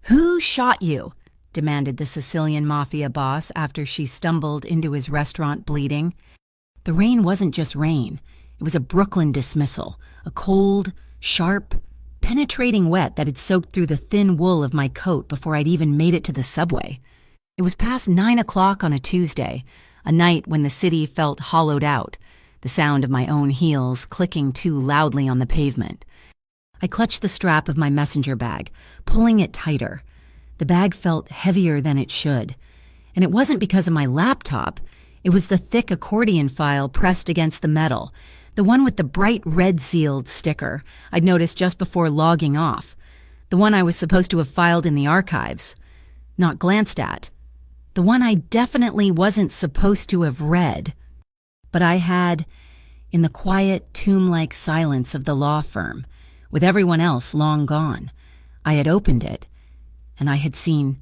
"Who shot you?" demanded the Sicilian Mafia boss after she stumbled into his restaurant bleeding. The rain wasn't just rain. It was a Brooklyn dismissal, a cold, sharp, penetrating wet that had soaked through the thin wool of my coat before I'd even made it to the subway. It was past 9 o'clock on a Tuesday, a night when the city felt hollowed out, the sound of my own heels clicking too loudly on the pavement. I clutched the strap of my messenger bag, pulling it tighter. The bag felt heavier than it should. And it wasn't because of my laptop. It was the thick accordion file pressed against the metal, the one with the bright red sealed sticker I'd noticed just before logging off, the one I was supposed to have filed in the archives, not glanced at, the one I definitely wasn't supposed to have read. But I had, in the quiet, tomb-like silence of the law firm, with everyone else long gone, I had opened it, and I had seen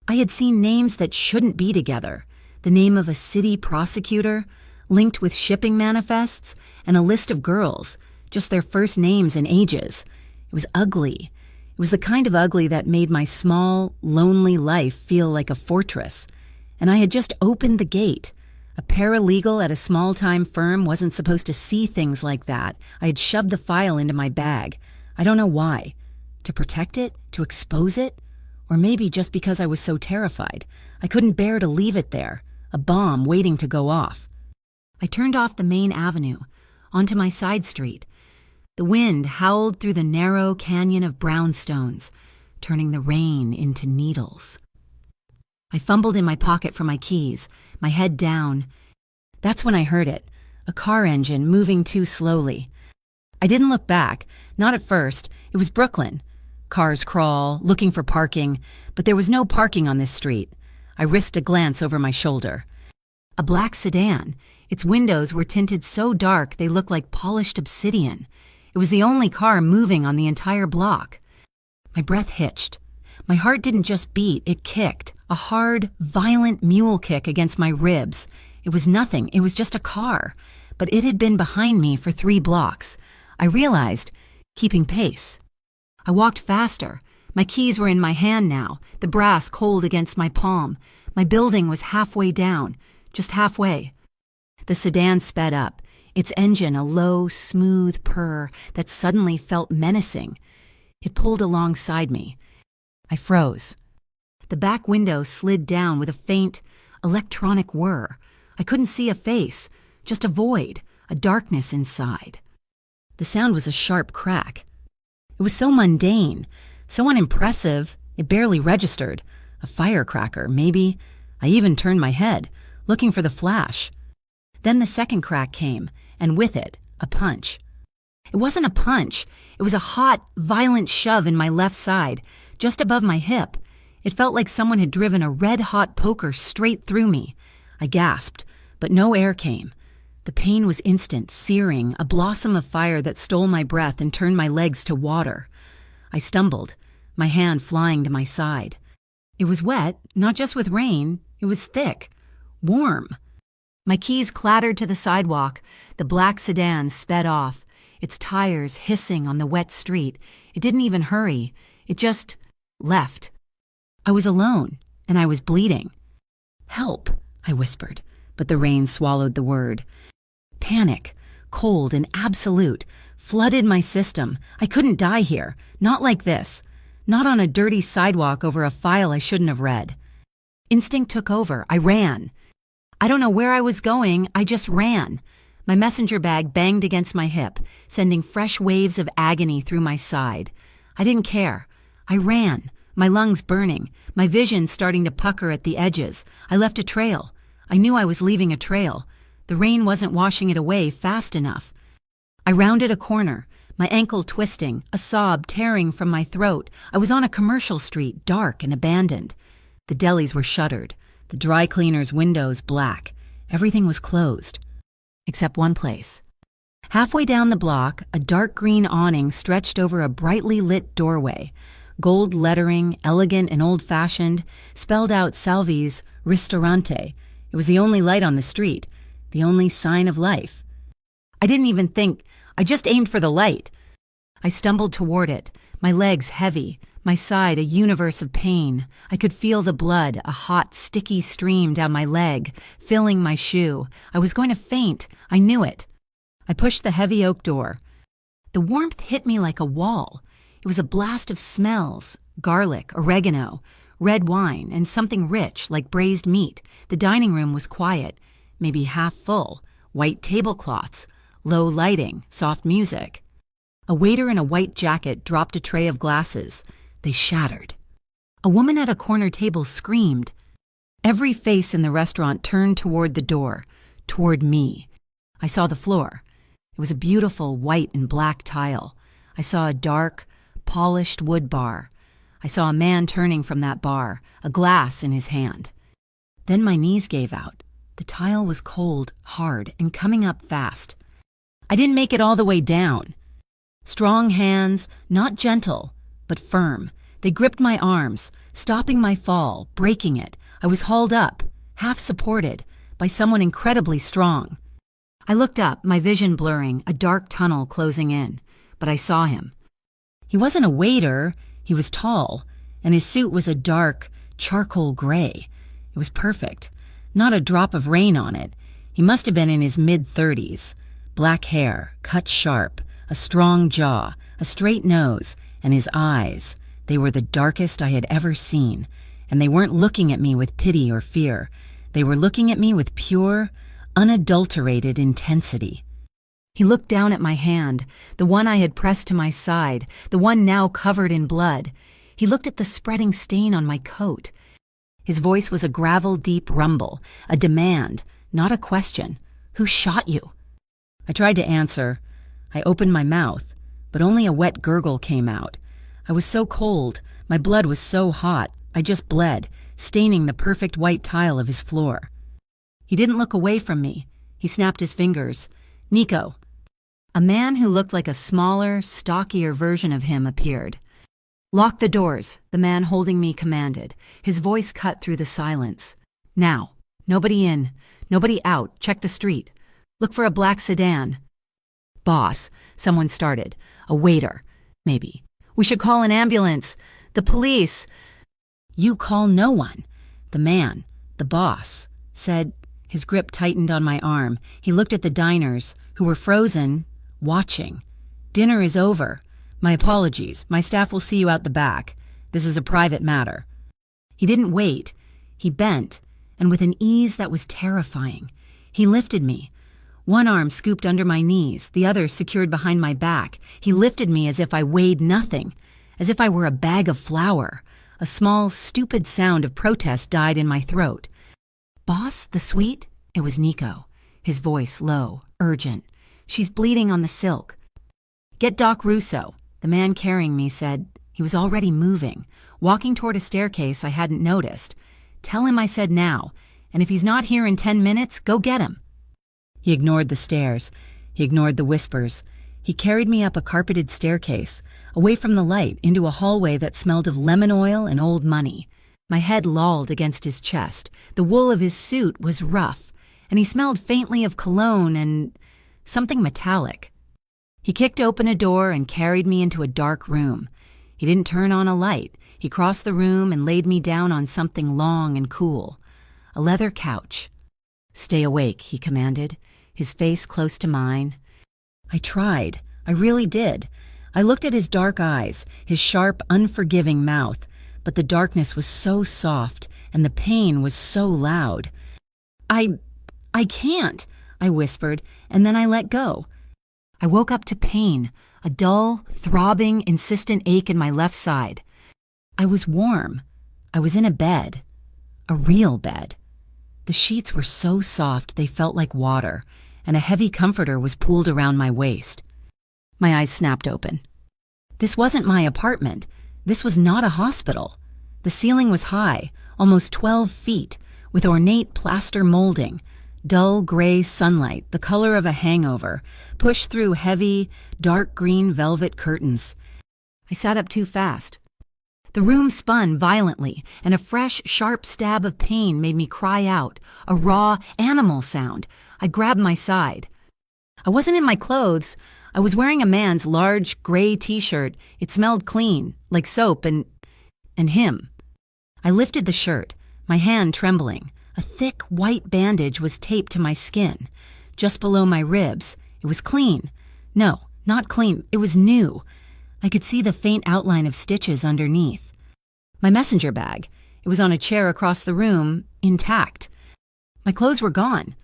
names that shouldn't be together, the name of a city prosecutor, linked with shipping manifests, and a list of girls, just their first names and ages. It was ugly. It was the kind of ugly that made my small, lonely life feel like a fortress. And I had just opened the gate. A paralegal at a small-time firm wasn't supposed to see things like that. I had shoved the file into my bag. I don't know why. To protect it? To expose it? Or maybe just because I was so terrified. I couldn't bear to leave it there, a bomb waiting to go off. I turned off the main avenue, onto my side street. The wind howled through the narrow canyon of brownstones, turning the rain into needles. I fumbled in my pocket for my keys, my head down. That's when I heard it, a car engine moving too slowly. I didn't look back, not at first. It was Brooklyn. Cars crawl, looking for parking, but there was no parking on this street. I risked a glance over my shoulder. A black sedan. Its windows were tinted so dark they looked like polished obsidian. It was the only car moving on the entire block. My breath hitched. My heart didn't just beat, it kicked. A hard, violent mule kick against my ribs. It was nothing, it was just a car. But it had been behind me for 3 blocks. I realized, keeping pace. I walked faster. My keys were in my hand now, the brass cold against my palm. My building was halfway down, just halfway. The sedan sped up, its engine a low, smooth purr that suddenly felt menacing. It pulled alongside me. I froze. The back window slid down with a faint, electronic whir. I couldn't see a face, just a void, a darkness inside. The sound was a sharp crack. It was so mundane, so unimpressive, it barely registered. A firecracker, maybe. I even turned my head, looking for the flash. Then the second crack came, and with it, a punch. It wasn't a punch. It was a hot, violent shove in my left side, just above my hip. It felt like someone had driven a red-hot poker straight through me. I gasped, but no air came. The pain was instant, searing, a blossom of fire that stole my breath and turned my legs to water. I stumbled, my hand flying to my side. It was wet, not just with rain. It was thick, warm. My keys clattered to the sidewalk. The black sedan sped off, its tires hissing on the wet street. It didn't even hurry. It just left. I was alone, and I was bleeding. "Help," I whispered, but the rain swallowed the word. Panic, cold and absolute, flooded my system. I couldn't die here, not like this, not on a dirty sidewalk over a file I shouldn't have read. Instinct took over. I ran. I don't know where I was going, I just ran. My messenger bag banged against my hip, sending fresh waves of agony through my side. I didn't care. I ran, my lungs burning, my vision starting to pucker at the edges. I left a trail. I knew I was leaving a trail. The rain wasn't washing it away fast enough. I rounded a corner, my ankle twisting, a sob tearing from my throat. I was on a commercial street, dark and abandoned. The delis were shuttered, the dry cleaner's windows black. Everything was closed, except one place. Halfway down the block, a dark green awning stretched over a brightly lit doorway. Gold lettering, elegant and old-fashioned, spelled out Salvi's Ristorante. It was the only light on the street, the only sign of life. I didn't even think, I just aimed for the light. I stumbled toward it, my legs heavy, My side, a universe of pain. I could feel the blood, a hot, sticky stream down my leg, filling my shoe. I was going to faint. I knew it. I pushed the heavy oak door. The warmth hit me like a wall. It was a blast of smells: garlic, oregano, red wine, and something rich like braised meat. The dining room was quiet, maybe half full. White tablecloths, low lighting, soft music. A waiter in a white jacket dropped a tray of glasses. They shattered. A woman at a corner table screamed. Every face in the restaurant turned toward the door, toward me. I saw the floor. It was a beautiful white and black tile. I saw a dark, polished wood bar. I saw a man turning from that bar, a glass in his hand. Then my knees gave out. The tile was cold, hard, and coming up fast. I didn't make it all the way down. Strong hands, not gentle, but firm. They gripped my arms, stopping my fall, breaking it. I was hauled up, half supported, by someone incredibly strong. I looked up, my vision blurring, a dark tunnel closing in. But I saw him. He wasn't a waiter. He was tall, and his suit was a dark, charcoal gray. It was perfect. Not a drop of rain on it. He must have been in his mid-30s. Black hair, cut sharp, a strong jaw, a straight nose, and his eyes. They were the darkest I had ever seen, and they weren't looking at me with pity or fear. They were looking at me with pure, unadulterated intensity. He looked down at my hand, the one I had pressed to my side, the one now covered in blood. He looked at the spreading stain on my coat. His voice was a gravel-deep rumble, a demand, not a question. Who shot you? I tried to answer. I opened my mouth, but only a wet gurgle came out. I was so cold, my blood was so hot, I just bled, staining the perfect white tile of his floor. He didn't look away from me. He snapped his fingers. Nico. A man who looked like a smaller, stockier version of him appeared. Lock the doors, the man holding me commanded. His voice cut through the silence. Now. Nobody in. Nobody out. Check the street. Look for a black sedan. Boss, someone started. A waiter. Maybe. We should call an ambulance. The police. You call no one. The man, the boss, said. His grip tightened on my arm. He looked at the diners, who were frozen, watching. Dinner is over. My apologies. My staff will see you out the back. This is a private matter. He didn't wait. He bent, and with an ease that was terrifying. He lifted me. One arm scooped under my knees, the other secured behind my back. He lifted me as if I weighed nothing, as if I were a bag of flour. A small, stupid sound of protest died in my throat. Boss, the suite? It was Nico. His voice low, urgent. She's bleeding on the silk. Get Doc Russo. The man carrying me said. He was already moving, walking toward a staircase I hadn't noticed. Tell him I said now, and if he's not here in 10 minutes, go get him. He ignored the stairs. He ignored the whispers. He carried me up a carpeted staircase, away from the light, into a hallway that smelled of lemon oil and old money. My head lolled against his chest. The wool of his suit was rough, and he smelled faintly of cologne and something metallic. He kicked open a door and carried me into a dark room. He didn't turn on a light. He crossed the room and laid me down on something long and cool. A leather couch. Stay awake, he commanded, his face close to mine. I tried. I really did. I looked at his dark eyes, his sharp, unforgiving mouth, but the darkness was so soft and the pain was so loud. I can't, I whispered, and then I let go. I woke up to pain, a dull, throbbing, insistent ache in my left side. I was warm. I was in a bed. A real bed. The sheets were so soft they felt like water, and a heavy comforter was pulled around my waist. My eyes snapped open. This wasn't my apartment. This was not a hospital. The ceiling was high, almost 12 feet, with ornate plaster molding. Dull gray sunlight, the color of a hangover, pushed through heavy, dark green velvet curtains. I sat up too fast. The room spun violently, and a fresh, sharp stab of pain made me cry out, a raw, animal sound. I grabbed my side. I wasn't in my clothes. I was wearing a man's large, gray t-shirt. It smelled clean, like soap, and and him. I lifted the shirt, my hand trembling. A thick white bandage was taped to my skin, just below my ribs. It was clean. No, not clean. It was new. I could see the faint outline of stitches underneath. My messenger bag. It was on a chair across the room, intact. My clothes were gone.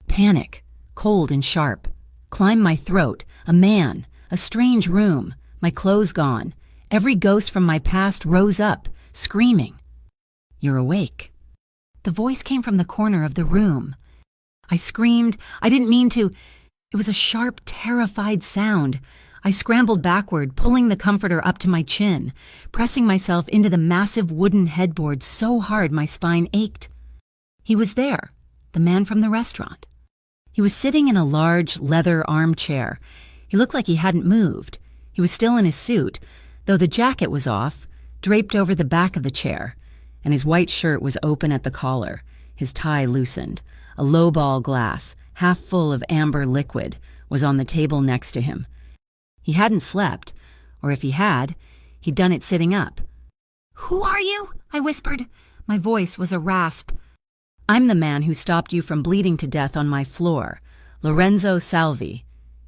Panic, cold and sharp, climbed my throat. A man, a strange room, my clothes gone. Every ghost from my past rose up, screaming. "You're awake." The voice came from the corner of the room. I screamed. I didn't mean to. It was a sharp, terrified sound. I scrambled backward, pulling the comforter up to my chin, pressing myself into the massive wooden headboard so hard my spine ached. He was there, the man from the restaurant. He was sitting in a large leather armchair. He looked like he hadn't moved. He was still in his suit, though the jacket was off, draped over the back of the chair, and his white shirt was open at the collar, his tie loosened. A lowball glass, half full of amber liquid, was on the table next to him. He hadn't slept, or if he had, he'd done it sitting up. "Who are you?" I whispered. My voice was a rasp. "I'm the man who stopped you from bleeding to death on my floor, Lorenzo Salvi."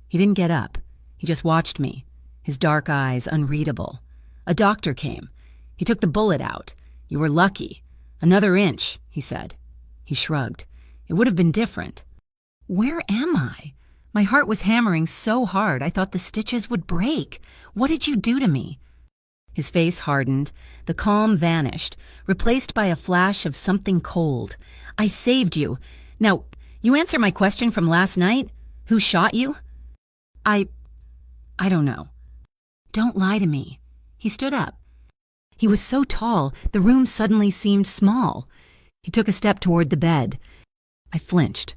He didn't get up. He just watched me, his dark eyes unreadable. "A doctor came. He took the bullet out. You were lucky. Another inch," he said. He shrugged. "It would have been different." Where am I? My heart was hammering so hard I thought the stitches would break. What did you do to me? His face hardened. The calm vanished, replaced by a flash of something cold. "I saved you. Now, you answer my question from last night? Who shot you?" I don't know." "Don't lie to me." He stood up. He was so tall, the room suddenly seemed small. He took a step toward the bed. I flinched.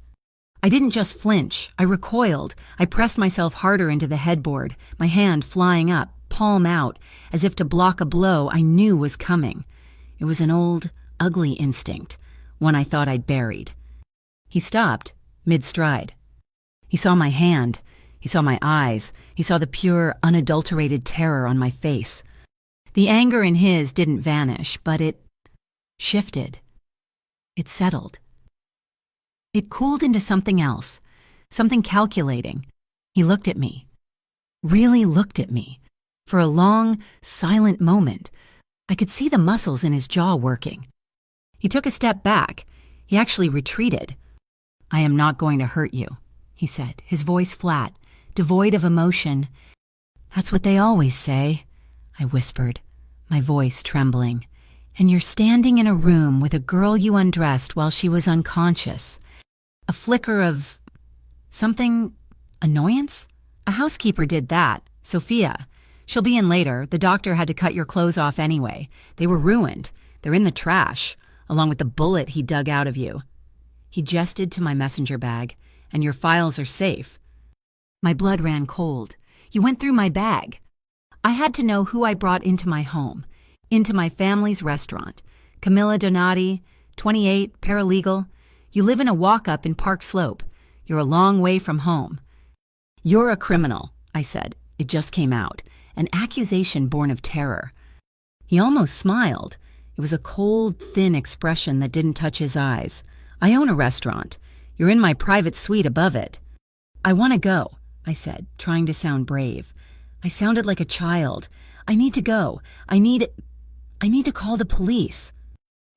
I didn't just flinch. I recoiled. I pressed myself harder into the headboard, my hand flying up, palm out, as if to block a blow I knew was coming. It was an old, ugly instinct, one I thought I'd buried. He stopped, mid-stride. He saw my hand. He saw my eyes. He saw the pure, unadulterated terror on my face. The anger in his didn't vanish, but it shifted. It settled. It cooled into something else, something calculating. He looked at me, really looked at me. For a long, silent moment, I could see the muscles in his jaw working. He took a step back. He actually retreated. "I am not going to hurt you," he said, his voice flat, devoid of emotion. "That's what they always say," I whispered, my voice trembling. "And you're standing in a room with a girl you undressed while she was unconscious. A flicker of something, annoyance? A housekeeper did that, Sophia. She'll be in later. The doctor had to cut your clothes off anyway. They were ruined. They're in the trash, along with the bullet he dug out of you." He gestured to my messenger bag. "And your files are safe." My blood ran cold. "You went through my bag." I had to know who I brought into my home, into my family's restaurant. Camilla Donati, 28, paralegal. You live in a walk-up in Park Slope. You're a long way from home. "You're a criminal," I said. It just came out, an accusation born of terror. He almost smiled. It was a cold, thin expression that didn't touch his eyes. "I own a restaurant. You're in my private suite above it." "I want to go," I said, trying to sound brave. I sounded like a child. "I need to go. I need to call the police."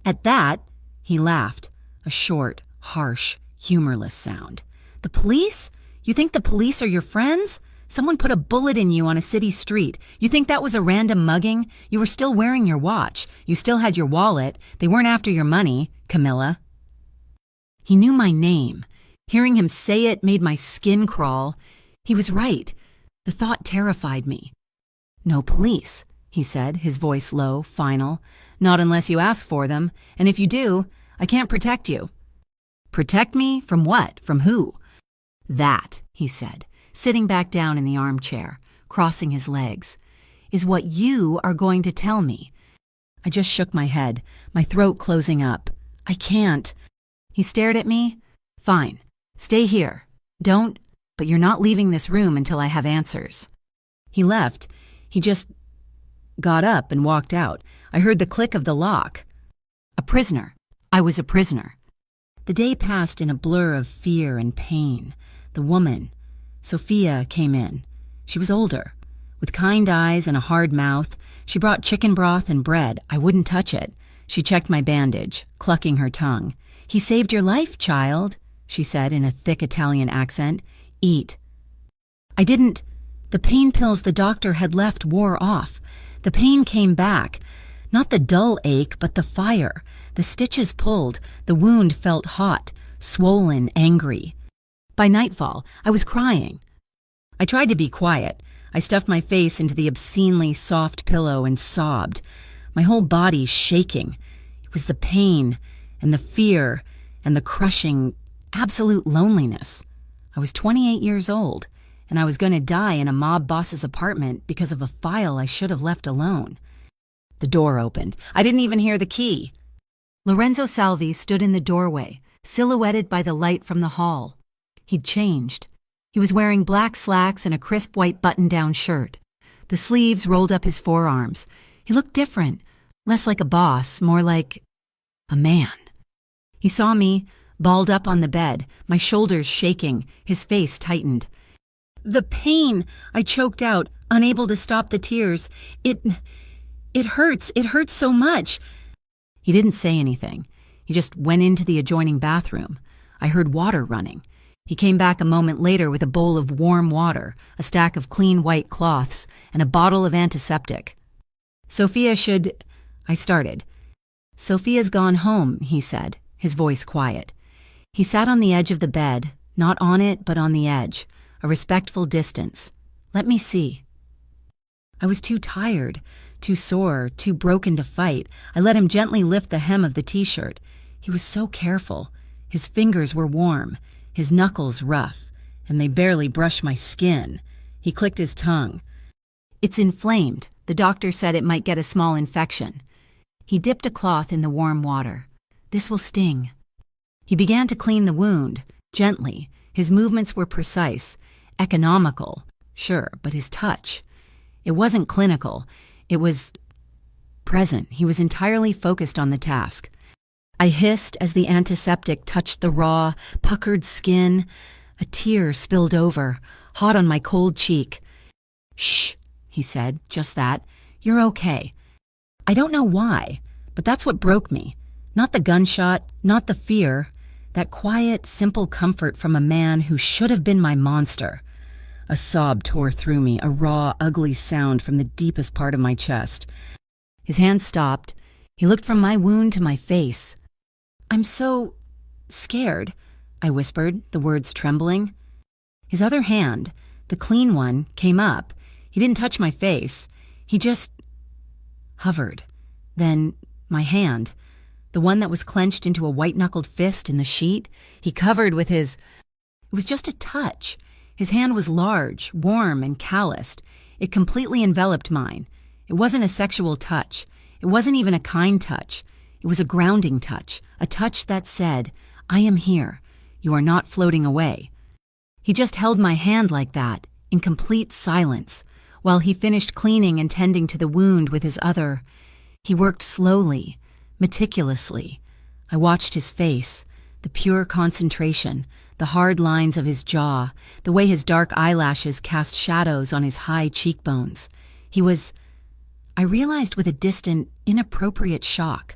At that, he laughed, a short, harsh, humorless sound. "The police? You think the police are your friends? Someone put a bullet in you on a city street. You think that was a random mugging? You were still wearing your watch. You still had your wallet. They weren't after your money, Camilla." He knew my name. Hearing him say it made my skin crawl. He was right. The thought terrified me. "No police," he said, his voice low, final. "Not unless you ask for them. And if you do, I can't protect you." "Protect me? From what? From who?" "That," he said, sitting back down in the armchair, crossing his legs, "is what you are going to tell me." I just shook my head, my throat closing up. "I can't." He stared at me. "Fine. Stay here. But you're not leaving this room until I have answers." He left. He just got up and walked out. I heard the click of the lock. A prisoner. I was a prisoner. The day passed in a blur of fear and pain. The woman, Sophia, came in. She was older. With kind eyes and a hard mouth, she brought chicken broth and bread. I wouldn't touch it. She checked my bandage, clucking her tongue. "He saved your life, child," she said in a thick Italian accent. "Eat." I didn't. The pain pills the doctor had left wore off. The pain came back. Not the dull ache, but the fire. The stitches pulled. The wound felt hot, swollen, angry. By nightfall, I was crying. I tried to be quiet. I stuffed my face into the obscenely soft pillow and sobbed, my whole body shaking. It was the pain and the fear and the crushing, absolute loneliness. I was 28 years old, and I was going to die in a mob boss's apartment because of a file I should have left alone. The door opened. I didn't even hear the key. Lorenzo Salvi stood in the doorway, silhouetted by the light from the hall. He'd changed. He was wearing black slacks and a crisp white button-down shirt. The sleeves rolled up his forearms. He looked different, less like a boss, more like a man. He saw me, balled up on the bed, my shoulders shaking, his face tightened. "The pain," I choked out, unable to stop the tears. It hurts so much." He didn't say anything. He just went into the adjoining bathroom. I heard water running. He came back a moment later with a bowl of warm water, a stack of clean white cloths, and a bottle of antiseptic. "Sophia should—" I started. "Sophia's gone home," he said, his voice quiet. He sat on the edge of the bed, not on it, but on the edge, a respectful distance. "Let me see." I was too tired, too sore, too broken to fight. I let him gently lift the hem of the t-shirt. He was so careful. His fingers were warm, his knuckles rough, and they barely brushed my skin. He clicked his tongue. "It's inflamed. The doctor said it might get a small infection." He dipped a cloth in the warm water. "This will sting." He began to clean the wound, gently. His movements were precise, economical, sure, but his touch. It wasn't clinical. It was present. He was entirely focused on the task. I hissed as the antiseptic touched the raw, puckered skin. A tear spilled over, hot on my cold cheek. "Shh," he said, just that. "You're okay." I don't know why, but that's what broke me. Not the gunshot, not the fear. That quiet, simple comfort from a man who should have been my monster. A sob tore through me, a raw, ugly sound from the deepest part of my chest. His hand stopped. He looked from my wound to my face. "I'm so scared," I whispered, the words trembling. His other hand, the clean one, came up. He didn't touch my face. He just hovered. Then my hand, the one that was clenched into a white-knuckled fist in the sheet, he covered with his... It was just a touch. His hand was large, warm, and calloused. It completely enveloped mine. It wasn't a sexual touch. It wasn't even a kind touch. It was a grounding touch, a touch that said, "I am here. You are not floating away." He just held my hand like that, in complete silence, while he finished cleaning and tending to the wound with his other. He worked slowly, meticulously. I watched his face, the pure concentration, the hard lines of his jaw, the way his dark eyelashes cast shadows on his high cheekbones. He was, I realized with a distant, inappropriate shock,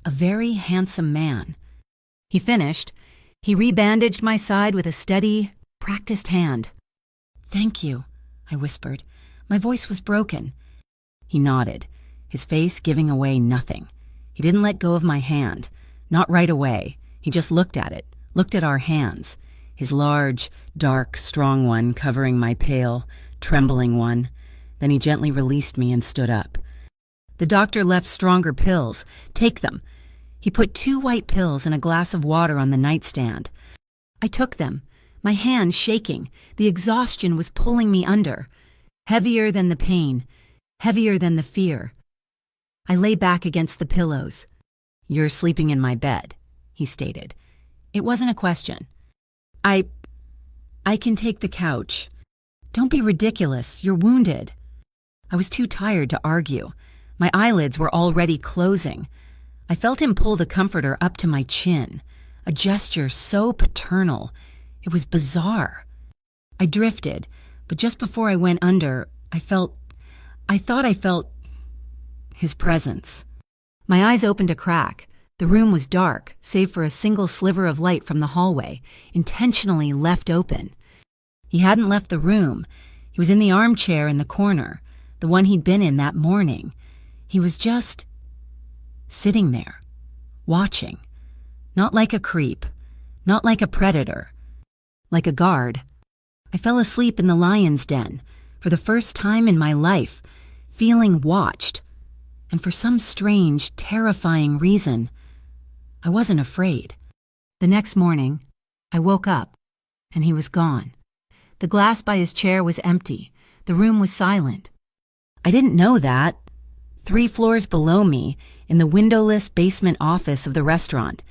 a very handsome man. He finished. He rebandaged my side with a steady, practiced hand. "Thank you," I whispered. My voice was broken. He nodded, his face giving away nothing. He didn't let go of my hand. Not right away. He just looked at it, looked at our hands, his large, dark, strong one covering my pale, trembling one. Then he gently released me and stood up. "The doctor left stronger pills. Take them." He put 2 white pills and a glass of water on the nightstand. I took them, my hand shaking. The exhaustion was pulling me under. Heavier than the pain, heavier than the fear. I lay back against the pillows. "You're sleeping in my bed," he stated. It wasn't a question. I can take the couch." "Don't be ridiculous. You're wounded." I was too tired to argue. My eyelids were already closing. I felt him pull the comforter up to my chin, a gesture so paternal. It was bizarre. I drifted, but just before I went under, I thought I felt his presence. My eyes opened a crack. The room was dark, save for a single sliver of light from the hallway, intentionally left open. He hadn't left the room. He was in the armchair in the corner, the one he'd been in that morning. He was just sitting there, watching. Not like a creep, not like a predator, like a guard. I fell asleep in the lion's den, for the first time in my life, feeling watched. And for some strange, terrifying reason, I wasn't afraid. The next morning, I woke up, and he was gone. The glass by his chair was empty. The room was silent. I didn't know that. 3 floors below me, in the windowless basement office of the restaurant,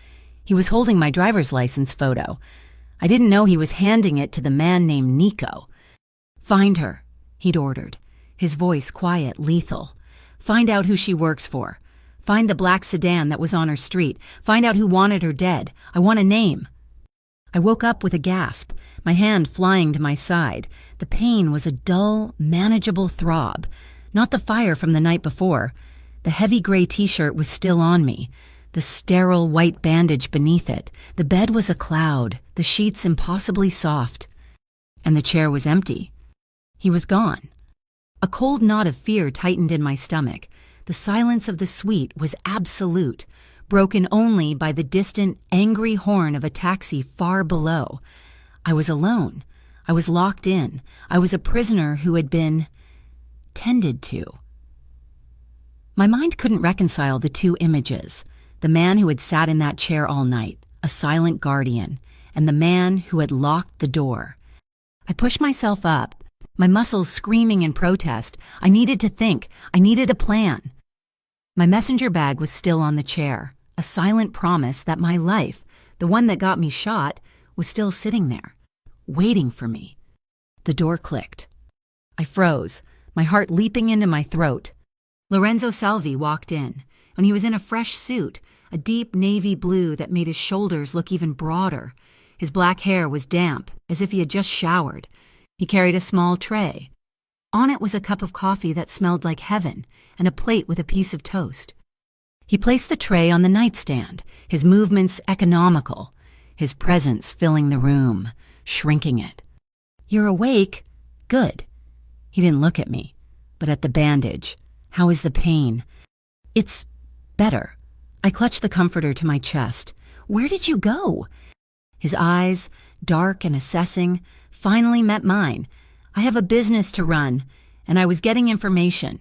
he was holding my driver's license photo. I didn't know he was handing it to the man named Nico. "Find her," he'd ordered, his voice quiet, lethal. "Find out who she works for. Find the black sedan that was on her street. Find out who wanted her dead. I want a name." I woke up with a gasp, my hand flying to my side. The pain was a dull, manageable throb, not the fire from the night before. The heavy gray t-shirt was still on me, the sterile white bandage beneath it. The bed was a cloud, the sheets impossibly soft. And the chair was empty. He was gone. A cold knot of fear tightened in my stomach. The silence of the suite was absolute, broken only by the distant, angry horn of a taxi far below. I was alone. I was locked in. I was a prisoner who had been tended to. My mind couldn't reconcile the 2 images, the man who had sat in that chair all night, a silent guardian, and the man who had locked the door. I pushed myself up, my muscles screaming in protest. I needed to think. I needed a plan. My messenger bag was still on the chair, a silent promise that my life, the one that got me shot, was still sitting there, waiting for me. The door clicked. I froze, my heart leaping into my throat. Lorenzo Salvi walked in, and he was in a fresh suit, a deep navy blue that made his shoulders look even broader. His black hair was damp, as if he had just showered. He carried a small tray. On it was a cup of coffee that smelled like heaven, and a plate with a piece of toast. He placed the tray on the nightstand, his movements economical, his presence filling the room, shrinking it. "You're awake? Good." He didn't look at me, but at the bandage. "How is the pain?" "It's better." I clutched the comforter to my chest. "Where did you go?" His eyes, dark and assessing, finally met mine. "I have a business to run, and I was getting information."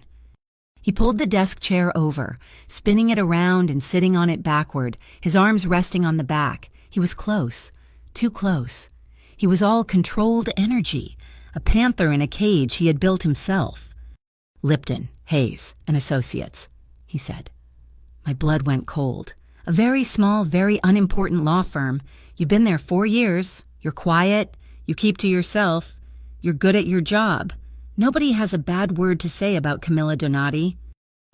He pulled the desk chair over, spinning it around and sitting on it backward, his arms resting on the back. He was close, too close. He was all controlled energy, a panther in a cage he had built himself. "Lipton, Hayes, and Associates," he said. My blood went cold. "A very small, very unimportant law firm. You've been there 4 years. You're quiet. You keep to yourself. You're good at your job. Nobody has a bad word to say about Camilla Donati."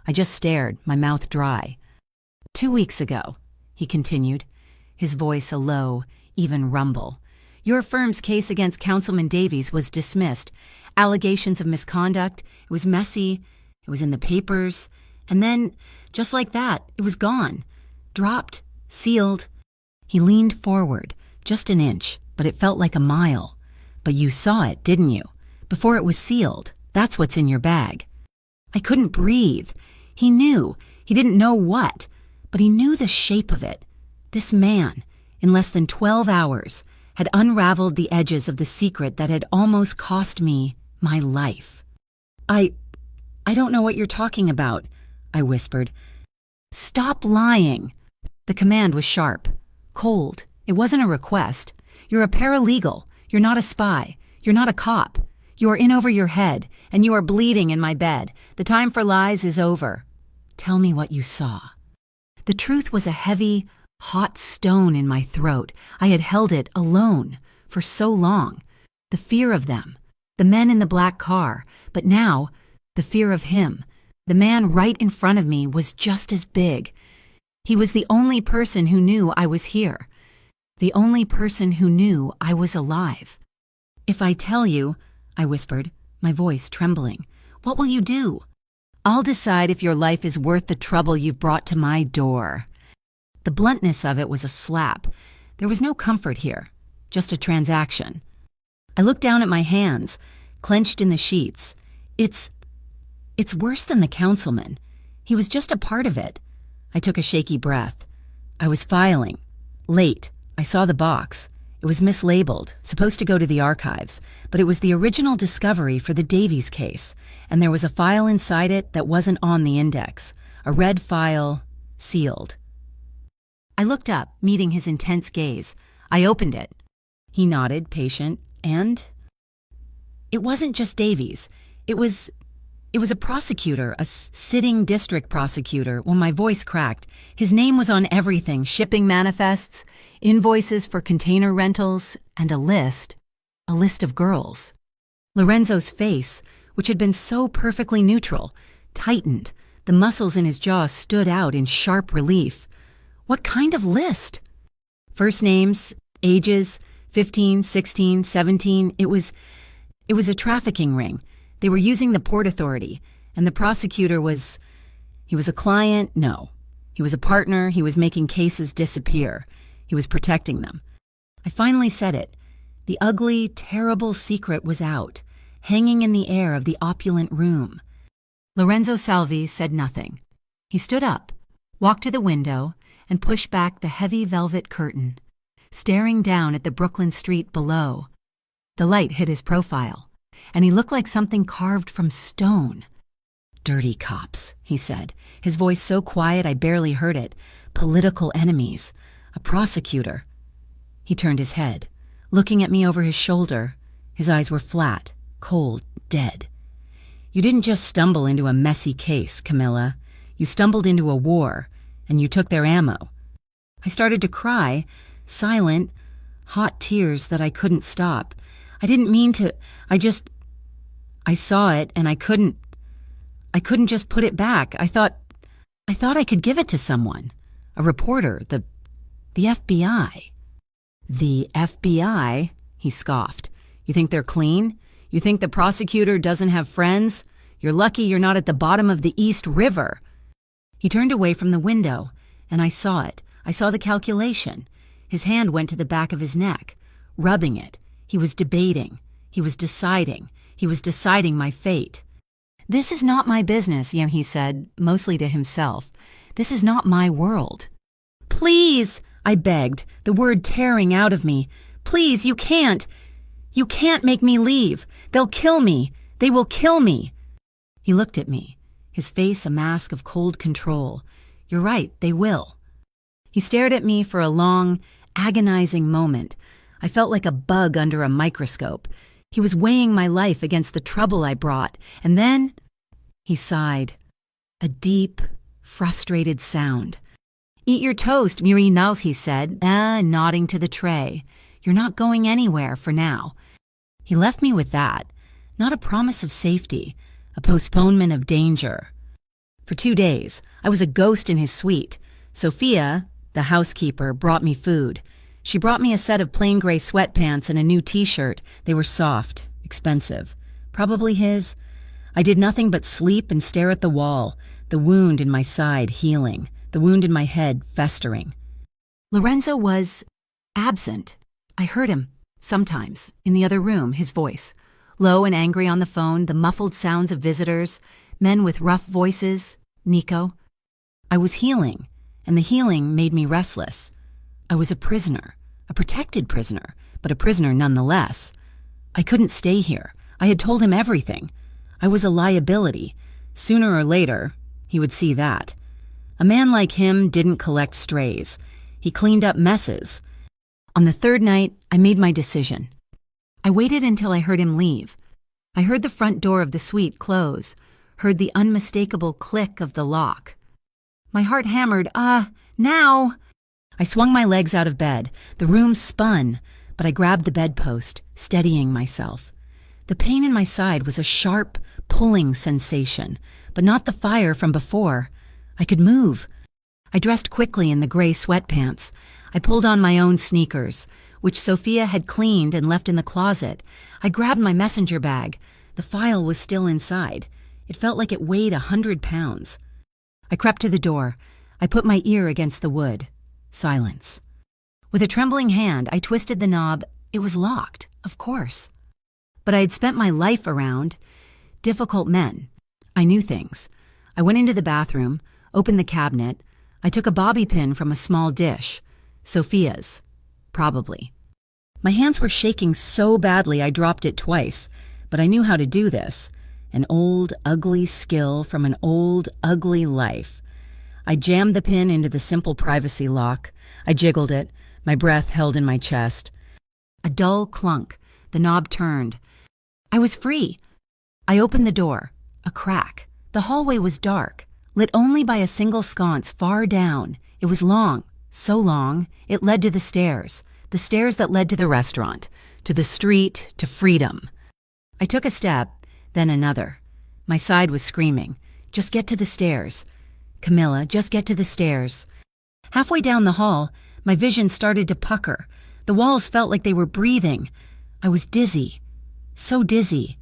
I just stared, my mouth dry. 2 weeks ago," he continued, his voice a low, even rumble, "your firm's case against Councilman Davies was dismissed. Allegations of misconduct. It was messy. It was in the papers. And then, just like that, it was gone. Dropped. Sealed." He leaned forward, just an inch, but it felt like a mile. "But you saw it, didn't you? Before it was sealed. That's what's in your bag." I couldn't breathe. He knew. He didn't know what, but he knew the shape of it. This man, in less than 12 hours, had unraveled the edges of the secret that had almost cost me my life. I don't know what you're talking about," I whispered. "Stop lying." The command was sharp, cold. It wasn't a request. "You're a paralegal. You're not a spy. You're not a cop. You are in over your head, and you are bleeding in my bed. The time for lies is over. Tell me what you saw." The truth was a heavy, hot stone in my throat. I had held it alone for so long. The fear of them, the men in the black car, but now the fear of him, The man right in front of me was just as big. He was the only person who knew I was here. The only person who knew I was alive. "If I tell you," I whispered, my voice trembling, "what will you do?" "I'll decide if your life is worth the trouble you've brought to my door." The bluntness of it was a slap. There was no comfort here, just a transaction. I looked down at my hands, clenched in the sheets. It's worse than the councilman. He was just a part of it. I took a shaky breath. I was filing. Late. I saw the box. It was mislabeled, supposed to go to the archives, but it was the original discovery for the Davies case, and there was a file inside it that wasn't on the index. A red file, sealed. I looked up, meeting his intense gaze. I opened it. He nodded, patient, and it wasn't just Davies. It was a prosecutor, a sitting district prosecutor. When my voice cracked, his name was on everything: shipping manifests, invoices for container rentals, and a list of girls. Lorenzo's face, which had been so perfectly neutral, tightened. The muscles in his jaw stood out in sharp relief. What kind of list? First names, ages, 15, 16, 17. It was a trafficking ring. They were using the Port Authority, and the prosecutor was... He was a client? No. He was a partner. He was making cases disappear. He was protecting them. I finally said it. The ugly, terrible secret was out, hanging in the air of the opulent room. Lorenzo Salvi said nothing. He stood up, walked to the window, and pushed back the heavy velvet curtain, staring down at the Brooklyn street below. The light hit his profile, and he looked like something carved from stone. "Dirty cops," he said, his voice so quiet I barely heard it. "Political enemies. A prosecutor." He turned his head, looking at me over his shoulder. His eyes were flat, cold, dead. "You didn't just stumble into a messy case, Camilla. You stumbled into a war, and you took their ammo." I started to cry, silent, hot tears that I couldn't stop. I didn't mean to. I saw it, and I couldn't just put it back. I thought I could give it to someone. A reporter, the FBI. "The FBI?" he scoffed. "You think they're clean? You think the prosecutor doesn't have friends? You're lucky you're not at the bottom of the East River." He turned away from the window, and I saw it. I saw the calculation. His hand went to the back of his neck, rubbing it. He was debating. He was deciding. He was deciding my fate. "This is not my business," he said, mostly to himself. "This is not my world." "Please," I begged, the word tearing out of me. "Please, you can't. You can't make me leave. They'll kill me. They will kill me." He looked at me, his face a mask of cold control. "You're right, they will." He stared at me for a long, agonizing moment. I felt like a bug under a microscope. He was weighing my life against the trouble I brought, and then he sighed. A deep, frustrated sound. "Eat your toast, Miri Naus," he said, nodding to the tray. "You're not going anywhere for now." He left me with that. Not a promise of safety, a postponement of danger. For 2 days, I was a ghost in his suite. Sophia, the housekeeper, brought me food. She brought me a set of plain gray sweatpants and a new t-shirt. They were soft, expensive. Probably his. I did nothing but sleep and stare at the wall, the wound in my side healing, the wound in my head festering. Lorenzo was absent. I heard him, sometimes, in the other room, his voice. Low and angry on the phone, the muffled sounds of visitors, men with rough voices, Nico. I was healing, and the healing made me restless. I was a prisoner, a protected prisoner, but a prisoner nonetheless. I couldn't stay here. I had told him everything. I was a liability. Sooner or later, he would see that. A man like him didn't collect strays. He cleaned up messes. On the 3rd night, I made my decision. I waited until I heard him leave. I heard the front door of the suite close, heard the unmistakable click of the lock. My heart hammered, now! I swung my legs out of bed. The room spun, but I grabbed the bedpost, steadying myself. The pain in my side was a sharp, pulling sensation, but not the fire from before. I could move. I dressed quickly in the gray sweatpants. I pulled on my own sneakers, which Sophia had cleaned and left in the closet. I grabbed my messenger bag. The file was still inside. It felt like it weighed 100 pounds. I crept to the door. I put my ear against the wood. Silence. With a trembling hand, I twisted the knob. It was locked, of course. But I had spent my life around difficult men. I knew things. I went into the bathroom, opened the cabinet. I took a bobby pin from a small dish. Sophia's. Probably. My hands were shaking so badly I dropped it twice, but I knew how to do this. An old, ugly skill from an old, ugly life. I jammed the pin into the simple privacy lock. I jiggled it, my breath held in my chest. A dull clunk. The knob turned. I was free. I opened the door. A crack. The hallway was dark, lit only by a single sconce far down. It was long, so long, it led to the stairs that led to the restaurant, to the street, to freedom. I took a step, then another. My side was screaming, just get to the stairs. Camilla, just get to the stairs. Halfway down the hall, my vision started to pucker. The walls felt like they were breathing. I was dizzy, so dizzy.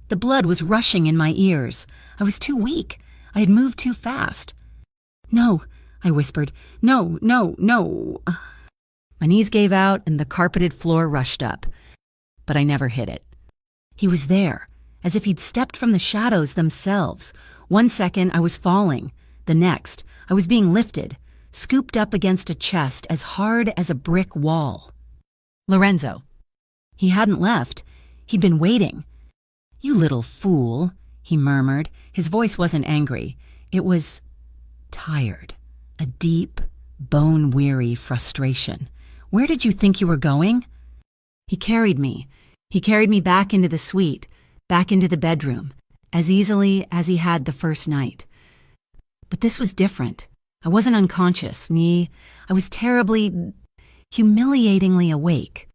The blood was rushing in my ears. I was too weak. I had moved too fast. No, I whispered. No, no, no. My knees gave out and the carpeted floor rushed up. But I never hit it. He was there, as if he'd stepped from the shadows themselves. 1 second, I was falling. The next, I was being lifted, scooped up against a chest as hard as a brick wall. Lorenzo. He hadn't left. He'd been waiting. You little fool, he murmured. His voice wasn't angry. It was tired. A deep, bone-weary frustration. Where did you think you were going? He carried me. He carried me back into the suite, back into the bedroom, as easily as he had the first night. But this was different. I wasn't unconscious, I was terribly, humiliatingly awake.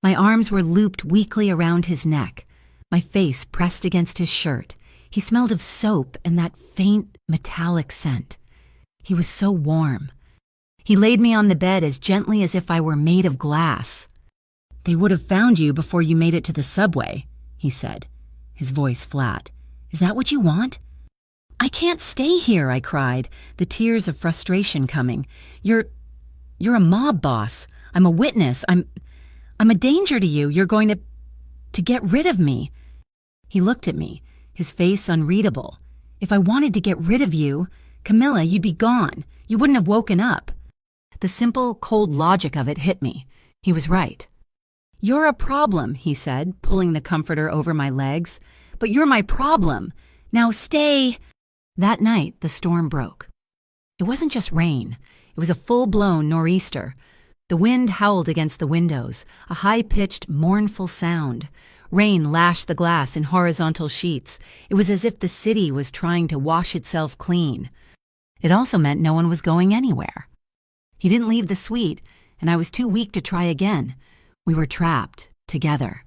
My arms were looped weakly around his neck, my face pressed against his shirt. He smelled of soap and that faint, metallic scent. He was so warm. He laid me on the bed as gently as if I were made of glass. They would have found you before you made it to the subway, he said, his voice flat. Is that what you want? I can't stay here, I cried, the tears of frustration coming. You're a mob boss. I'm a witness. I'm a danger to you. You're going to get rid of me. He looked at me, his face unreadable. If I wanted to get rid of you, Camilla, you'd be gone. You wouldn't have woken up. The simple, cold logic of it hit me. He was right. You're a problem, he said, pulling the comforter over my legs. But you're my problem. Now stay. That night, the storm broke. It wasn't just rain. It was a full-blown nor'easter. The wind howled against the windows, a high-pitched, mournful sound. Rain lashed the glass in horizontal sheets. It was as if the city was trying to wash itself clean. It also meant no one was going anywhere. He didn't leave the suite, and I was too weak to try again. We were trapped, together.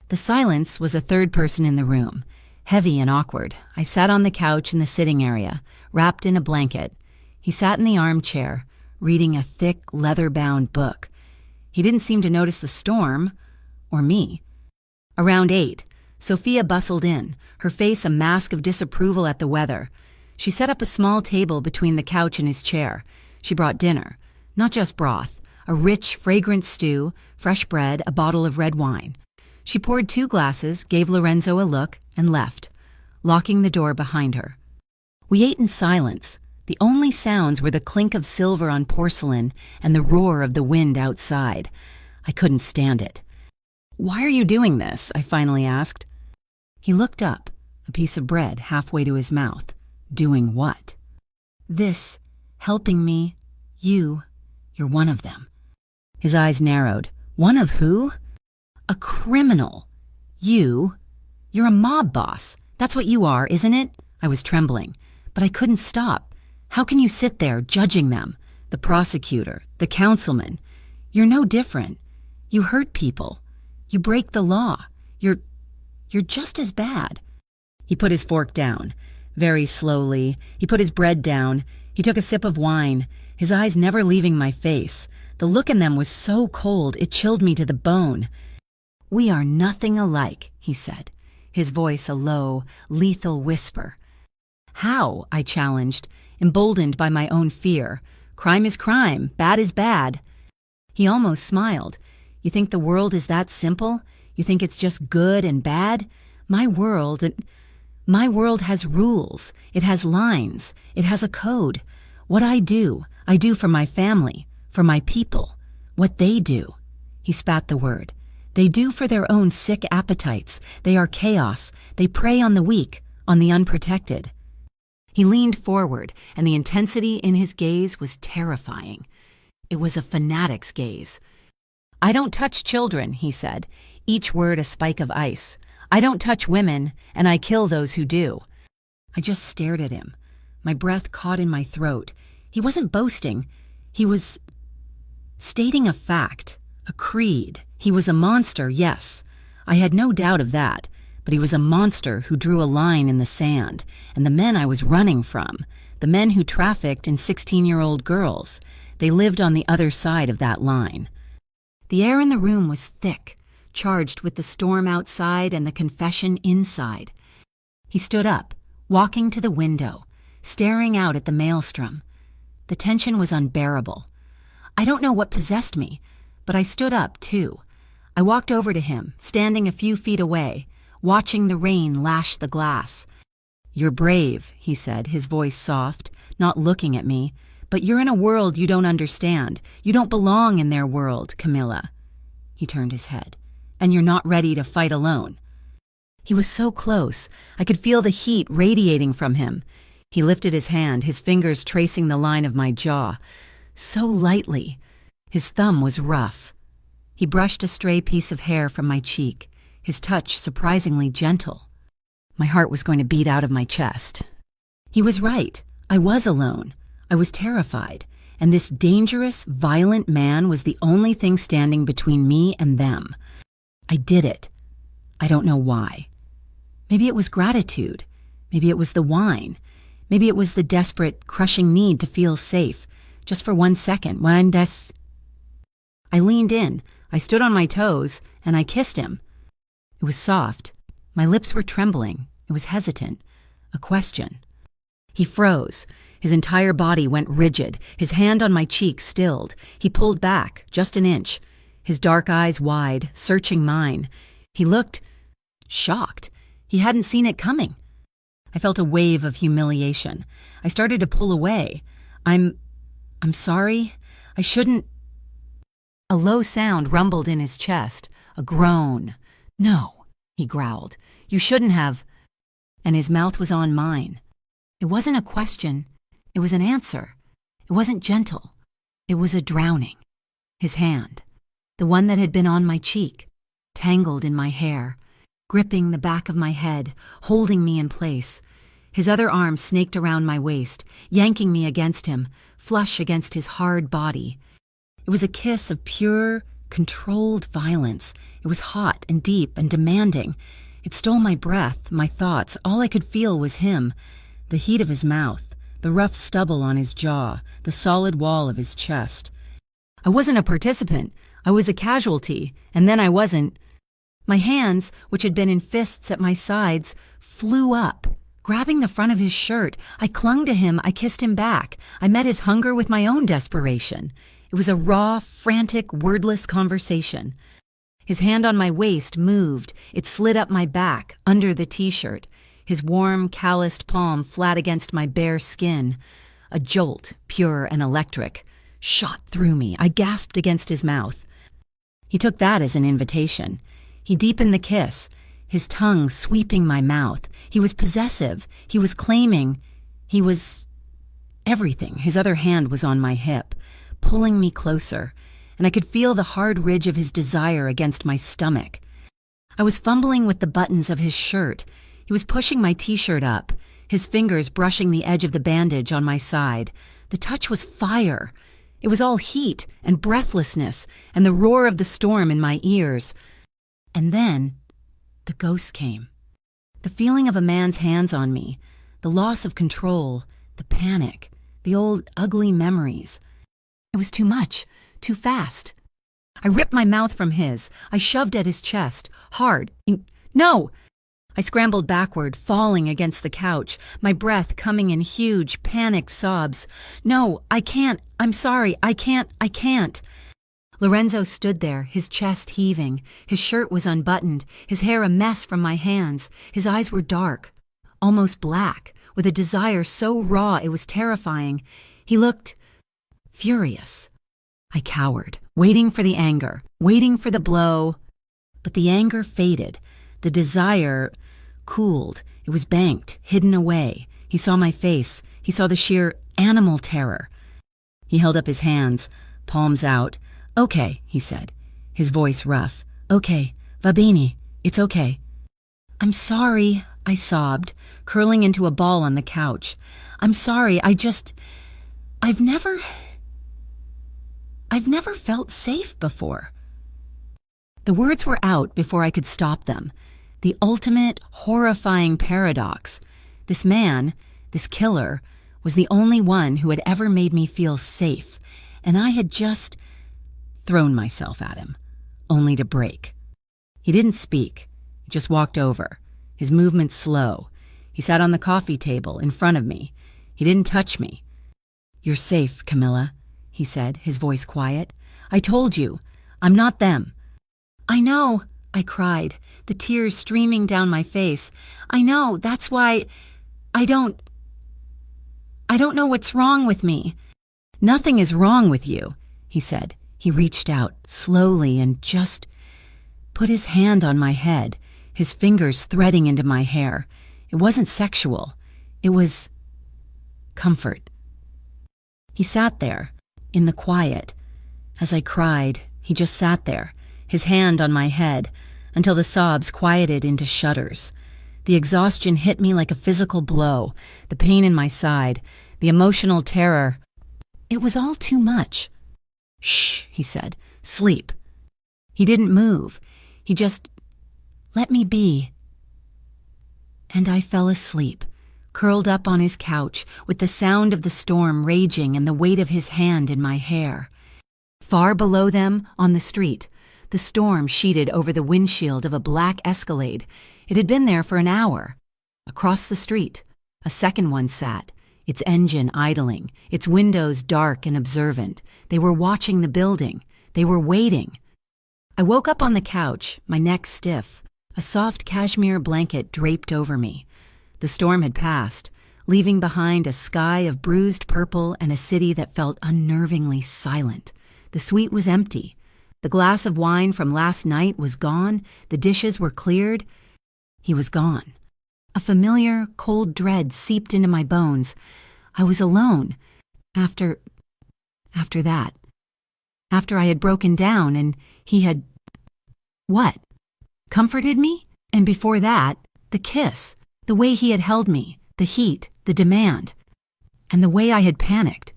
The silence was a third person in the room. Heavy and awkward, I sat on the couch in the sitting area, wrapped in a blanket. He sat in the armchair, reading a thick, leather-bound book. He didn't seem to notice the storm, or me. Around 8, Sophia bustled in, her face a mask of disapproval at the weather. She set up a small table between the couch and his chair. She brought dinner, not just broth, a rich, fragrant stew, fresh bread, a bottle of red wine. She poured 2 glasses, gave Lorenzo a look, and left, locking the door behind her. We ate in silence. The only sounds were the clink of silver on porcelain and the roar of the wind outside. I couldn't stand it. Why are you doing this? I finally asked. He looked up, a piece of bread halfway to his mouth. Doing what? This, helping me, you're one of them. His eyes narrowed. One of who? A criminal. You're a mob boss. That's what you are, isn't it? I was trembling, but I couldn't stop. How can you sit there judging them? The prosecutor, the councilman. You're no different. You hurt people. You break the law. You're just as bad. He put his fork down. Very slowly, he put his bread down. He took a sip of wine, his eyes never leaving my face. The look in them was so cold it chilled me to the bone. "We are nothing alike," he said, his voice a low, lethal whisper. "How?" I challenged, emboldened by my own fear. "Crime is crime, bad is bad." He almost smiled. "You think the world is that simple? You think it's just good and bad? My world has rules. It has lines. It has a code. What I do for my family, for my people. What they do," he spat the word, "they do for their own sick appetites. They are chaos. They prey on the weak, on the unprotected." He leaned forward, and the intensity in his gaze was terrifying. It was a fanatic's gaze. "I don't touch children," he said, each word a spike of ice. "I don't touch women, and I kill those who do." I just stared at him, my breath caught in my throat. He wasn't boasting. He was stating a fact, a creed. He was a monster, yes. I had no doubt of that. But he was a monster who drew a line in the sand, and the men I was running from, the men who trafficked in 16-year-old girls, they lived on the other side of that line. The air in the room was thick, charged with the storm outside and the confession inside. He stood up, walking to the window, staring out at the maelstrom. The tension was unbearable. I don't know what possessed me, but I stood up, too. I walked over to him, standing a few feet away, watching the rain lash the glass. "You're brave," he said, his voice soft, not looking at me. "But you're in a world you don't understand. You don't belong in their world, Camilla." He turned his head. "And you're not ready to fight alone." He was so close. I could feel the heat radiating from him. He lifted his hand, his fingers tracing the line of my jaw. So lightly. His thumb was rough. He brushed a stray piece of hair from my cheek, his touch surprisingly gentle. My heart was going to beat out of my chest. He was right. I was alone. I was terrified. And this dangerous, violent man was the only thing standing between me and them. I did it. I don't know why. Maybe it was gratitude. Maybe it was the wine. Maybe it was the desperate, crushing need to feel safe, just for 1 second. I leaned in. I stood on my toes, and I kissed him. It was soft. My lips were trembling. It was hesitant. A question. He froze. His entire body went rigid. His hand on my cheek stilled. He pulled back, just an inch. His dark eyes wide, searching mine. He looked shocked. He hadn't seen it coming. I felt a wave of humiliation. I started to pull away. I'm sorry. I shouldn't. A low sound rumbled in his chest. A groan. "No," he growled. "You shouldn't have." And his mouth was on mine. It wasn't a question. It was an answer. It wasn't gentle. It was a drowning. His hand, the one that had been on my cheek, tangled in my hair, gripping the back of my head, holding me in place. His other arm snaked around my waist, yanking me against him, flush against his hard body. It was a kiss of pure, controlled violence. It was hot and deep and demanding. It stole my breath, my thoughts. All I could feel was him, the heat of his mouth, the rough stubble on his jaw, the solid wall of his chest. I wasn't a participant. I was a casualty, and then I wasn't. My hands, which had been in fists at my sides, flew up. Grabbing the front of his shirt, I clung to him, I kissed him back. I met his hunger with my own desperation. It was a raw, frantic, wordless conversation. His hand on my waist moved. It slid up my back, under the t-shirt. His warm, calloused palm flat against my bare skin. A jolt, pure and electric, shot through me. I gasped against his mouth. He took that as an invitation. He deepened the kiss, his tongue sweeping my mouth. He was possessive. He was claiming. He was everything. His other hand was on my hip, pulling me closer, and I could feel the hard ridge of his desire against my stomach. I was fumbling with the buttons of his shirt. He was pushing my t-shirt up, his fingers brushing the edge of the bandage on my side. The touch was fire. It was all heat and breathlessness and the roar of the storm in my ears. And then the ghost came. The feeling of a man's hands on me, the loss of control, the panic, the old ugly memories. It was too much, too fast. I ripped my mouth from his. I shoved at his chest, hard. No! I scrambled backward, falling against the couch, my breath coming in huge, panicked sobs. No, I can't. I'm sorry. I can't. Lorenzo stood there, his chest heaving. His shirt was unbuttoned, his hair a mess from my hands. His eyes were dark, almost black, with a desire so raw it was terrifying. He looked furious. I cowered, waiting for the anger, waiting for the blow. But the anger faded. The desire cooled. It was banked, hidden away. He saw my face. He saw the sheer animal terror. He held up his hands, palms out. "Okay," he said, his voice rough. "Okay, va bene. It's okay." "I'm sorry," I sobbed, curling into a ball on the couch. "I'm sorry, I've never felt safe before." The words were out before I could stop them. The ultimate, horrifying paradox. This man, this killer, was the only one who had ever made me feel safe, and I had just thrown myself at him, only to break. He didn't speak. He just walked over, his movements slow. He sat on the coffee table in front of me. He didn't touch me. "You're safe, Camilla," he said, his voice quiet. "I told you. I'm not them." "I know," I cried, the tears streaming down my face. "I know, that's why I don't know what's wrong with me." "Nothing is wrong with you," he said. He reached out, slowly, and just put his hand on my head, his fingers threading into my hair. It wasn't sexual. It was comfort. He sat there, in the quiet. As I cried, he just sat there, his hand on my head, until the sobs quieted into shudders. The exhaustion hit me like a physical blow, the pain in my side, the emotional terror. It was all too much. "Shh," he said. "Sleep." He didn't move. He just let me be. And I fell asleep, curled up on his couch, with the sound of the storm raging and the weight of his hand in my hair. Far below them, on the street, the storm sheeted over the windshield of a black Escalade. It had been there for an hour. Across the street, a second one sat, its engine idling, its windows dark and observant. They were watching the building. They were waiting. I woke up on the couch, my neck stiff, a soft cashmere blanket draped over me. The storm had passed, leaving behind a sky of bruised purple and a city that felt unnervingly silent. The suite was empty. The glass of wine from last night was gone. The dishes were cleared. He was gone. A familiar, cold dread seeped into my bones. I was alone. After that. After I had broken down and he had... What? Comforted me? And before that, the kiss. The way he had held me. The heat. The demand. And the way I had panicked.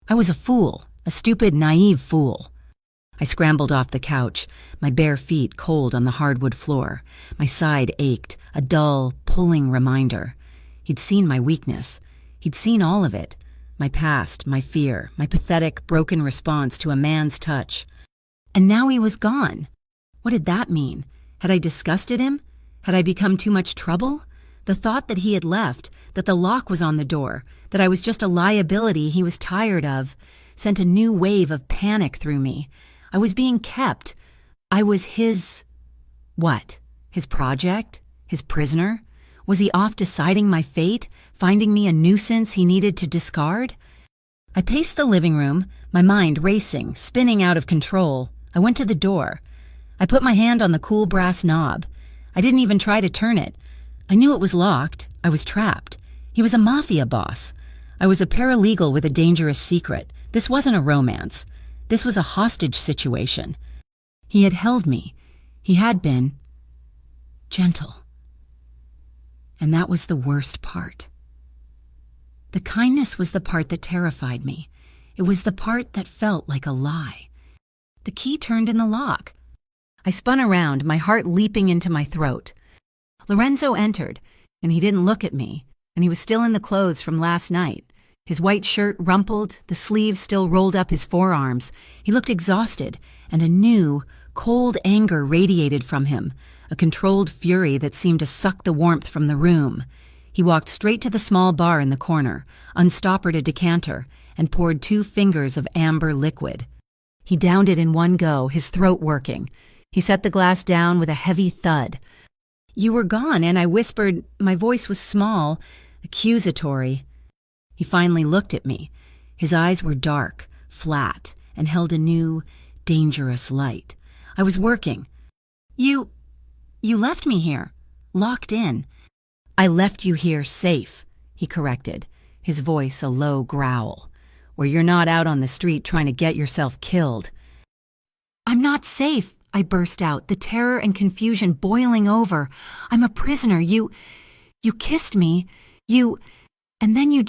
I was a fool. A stupid, naive fool. I scrambled off the couch, my bare feet cold on the hardwood floor. My side ached, a dull, pulling reminder. He'd seen my weakness. He'd seen all of it. My past, my fear, my pathetic, broken response to a man's touch. And now he was gone. What did that mean? Had I disgusted him? Had I become too much trouble? The thought that he had left, that the lock was on the door, that I was just a liability he was tired of, sent a new wave of panic through me. I was being kept. I was his... What? His project? His prisoner? Was he off deciding my fate, finding me a nuisance he needed to discard? I paced the living room, my mind racing, spinning out of control. I went to the door. I put my hand on the cool brass knob. I didn't even try to turn it. I knew it was locked. I was trapped. He was a mafia boss. I was a paralegal with a dangerous secret. This wasn't a romance. This was a hostage situation. He had held me. He had been gentle. And that was the worst part. The kindness was the part that terrified me. It was the part that felt like a lie. The key turned in the lock. I spun around, my heart leaping into my throat. Lorenzo entered, and he didn't look at me. and he was still in the clothes from last night. His white shirt rumpled, the sleeves still rolled up his forearms. He looked exhausted, and a new, cold anger radiated from him, a controlled fury that seemed to suck the warmth from the room. He walked straight to the small bar in the corner, unstoppered a decanter, and poured 2 fingers of amber liquid. He downed it in one go, his throat working. He set the glass down with a heavy thud. "You were gone, and I whispered," my voice was small, accusatory. He finally looked at me. His eyes were dark, flat, and held a new, dangerous light. I was working. You left me here, locked in." "I left you here safe," he corrected, his voice a low growl, "where you're not out on the street trying to get yourself killed." "I'm not safe," I burst out, the terror and confusion boiling over. "I'm a prisoner. You kissed me. And then you